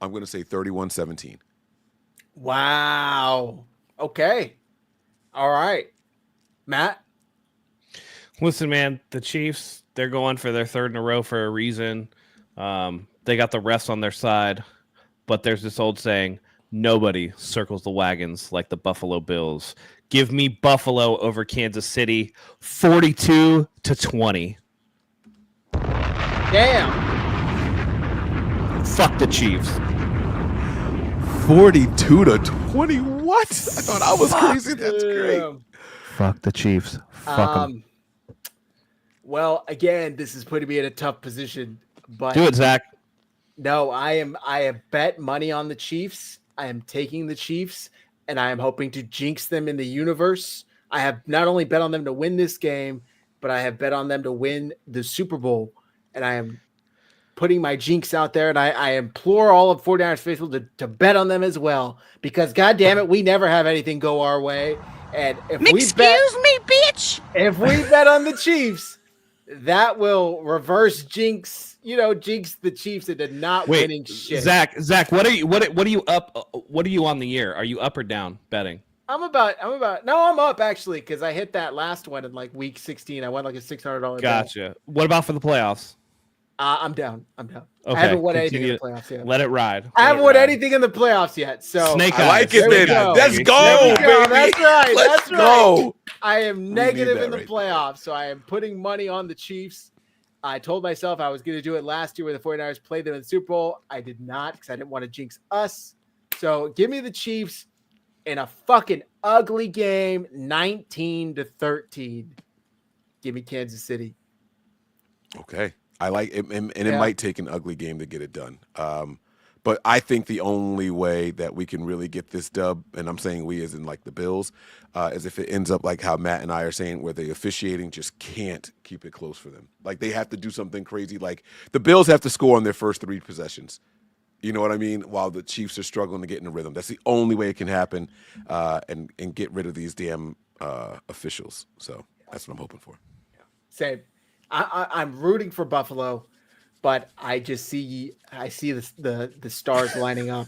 I'm going to say 31-17. Wow. Okay. All right. Matt? Listen, man, the Chiefs, they're going for their 3rd in a row for a reason. They got the refs on their side. But there's this old saying, nobody circles the wagons like the Buffalo Bills. Give me Buffalo over Kansas City, 42-20. Damn. Fuck the Chiefs. 42-20? What? I thought I was crazy. That's great. Fuck the Chiefs. Fuck them. Well, again, this is putting me in a tough position. But do it, Zach. No, I have bet money on the Chiefs. I am taking the Chiefs, and I am hoping to jinx them in the universe. I have not only bet on them to win this game, but I have bet on them to win the Super Bowl. And I am putting my jinx out there, and I implore all of 49ers faithful to bet on them as well, because God damn it, we never have anything go our way. And if Excuse me, bitch. If we bet on the Chiefs, that will reverse jinx the Chiefs into not winning shit. Zach, what are you up? What are you on the year? Are you up or down betting? I'm up actually, because I hit that last one in like week 16. I won like a $600 Gotcha. bet. What about for the playoffs? I'm down. Okay. I haven't won anything in the playoffs yet. Let it ride. I haven't won anything in the playoffs yet. So Snake I like it, baby. then. Let's go, baby. That's right. Let's go. I am negative in the playoffs, so I am putting money on the Chiefs. I told myself I was going to do it last year when the 49ers played them in the Super Bowl. I did not because I didn't want to jinx us. So give me the Chiefs in a fucking ugly game, 19-13. Give me Kansas City. Okay. I like it, and it might take an ugly game to get it done. But I think the only way that we can really get this dub, and I'm saying we as in like the Bills, is if it ends up like how Matt and I are saying, where the officiating just can't keep it close for them. Like they have to do something crazy. Like the Bills have to score on their first 3 possessions. You know what I mean? While the Chiefs are struggling to get in a rhythm. That's the only way it can happen, and get rid of these damn officials. So that's what I'm hoping for. Same. I'm rooting for Buffalo, but I see the stars lining up.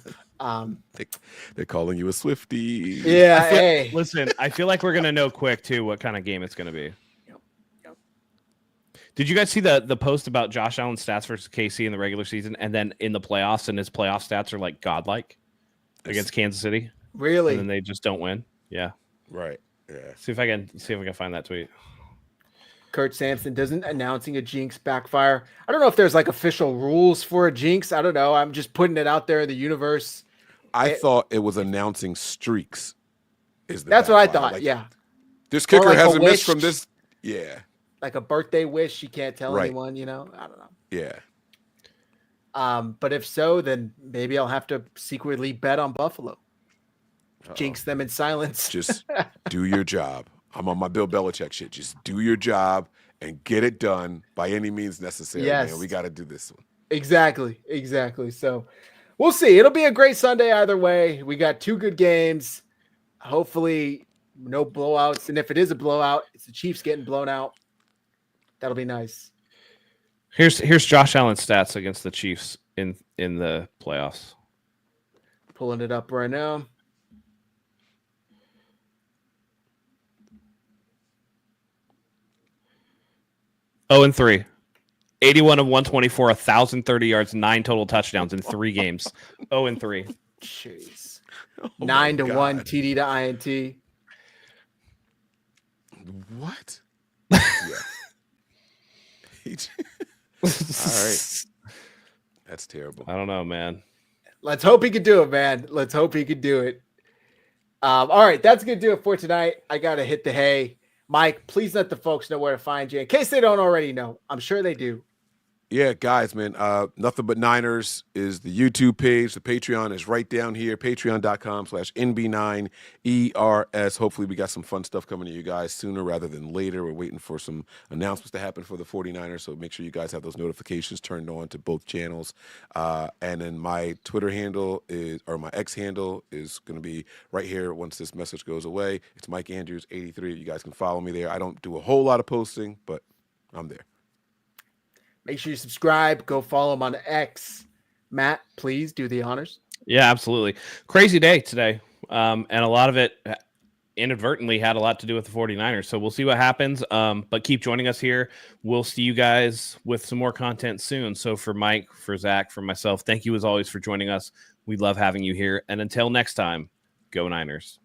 They're calling you a Swiftie. Yeah. Listen, I feel like we're gonna know quick too what kind of game it's gonna be. Yep. Did you guys see the post about Josh Allen's stats versus KC in the regular season, and then in the playoffs, and his playoff stats are like godlike against Kansas City? Really? And then they just don't win. Yeah. Right. Yeah. See if I can find that tweet. Kurt Sampson, doesn't announcing a jinx backfire? I don't know if there's like official rules for a jinx. I don't know. I'm just putting it out there in the universe. I thought it was announcing streaks. That's what I thought. Like, yeah. This kicker like hasn't a missed from wish. this. Yeah. Like a birthday wish. You can't tell Right. anyone, I don't know. Yeah. But if so, then maybe I'll have to secretly bet on Buffalo. Jinx them in silence. Just do your job. I'm on my Bill Belichick shit. Just do your job and get it done by any means necessary. Yes. Man. We got to do this one. Exactly. So we'll see. It'll be a great Sunday either way. We got 2 good games. Hopefully no blowouts. And if it is a blowout, it's the Chiefs getting blown out. That'll be nice. Here's Josh Allen's stats against the Chiefs in the playoffs. Pulling it up right now. Oh, and 3. 81 of 124, 1,030 yards, 9 total touchdowns in 3 games. 0 and 3. Jeez. Oh 9-1 TD to INT. What? Yeah. All right. That's terrible. I don't know, man. Let's hope he can do it, man. Let's hope he can do it. All right, that's going to do it for tonight. I got to hit the hay. Mike, please let the folks know where to find you in case they don't already know. I'm sure they do. Yeah, guys, man. Nothing But Niners is the YouTube page. The Patreon is right down here. Patreon.com/NB9ERS. Hopefully we got some fun stuff coming to you guys sooner rather than later. We're waiting for some announcements to happen for the 49ers, so make sure you guys have those notifications turned on to both channels. And then my Twitter handle my X handle is going to be right here once this message goes away. It's Mike Andrews 83. You guys can follow me there. I don't do a whole lot of posting, but I'm there. Make sure you subscribe. Go follow him on X. Matt, please do the honors. Yeah, absolutely. Crazy day today. And a lot of it inadvertently had a lot to do with the 49ers. So we'll see what happens. But keep joining us here. We'll see you guys with some more content soon. So for Mike, for Zach, for myself, thank you as always for joining us. We love having you here. And until next time, go Niners.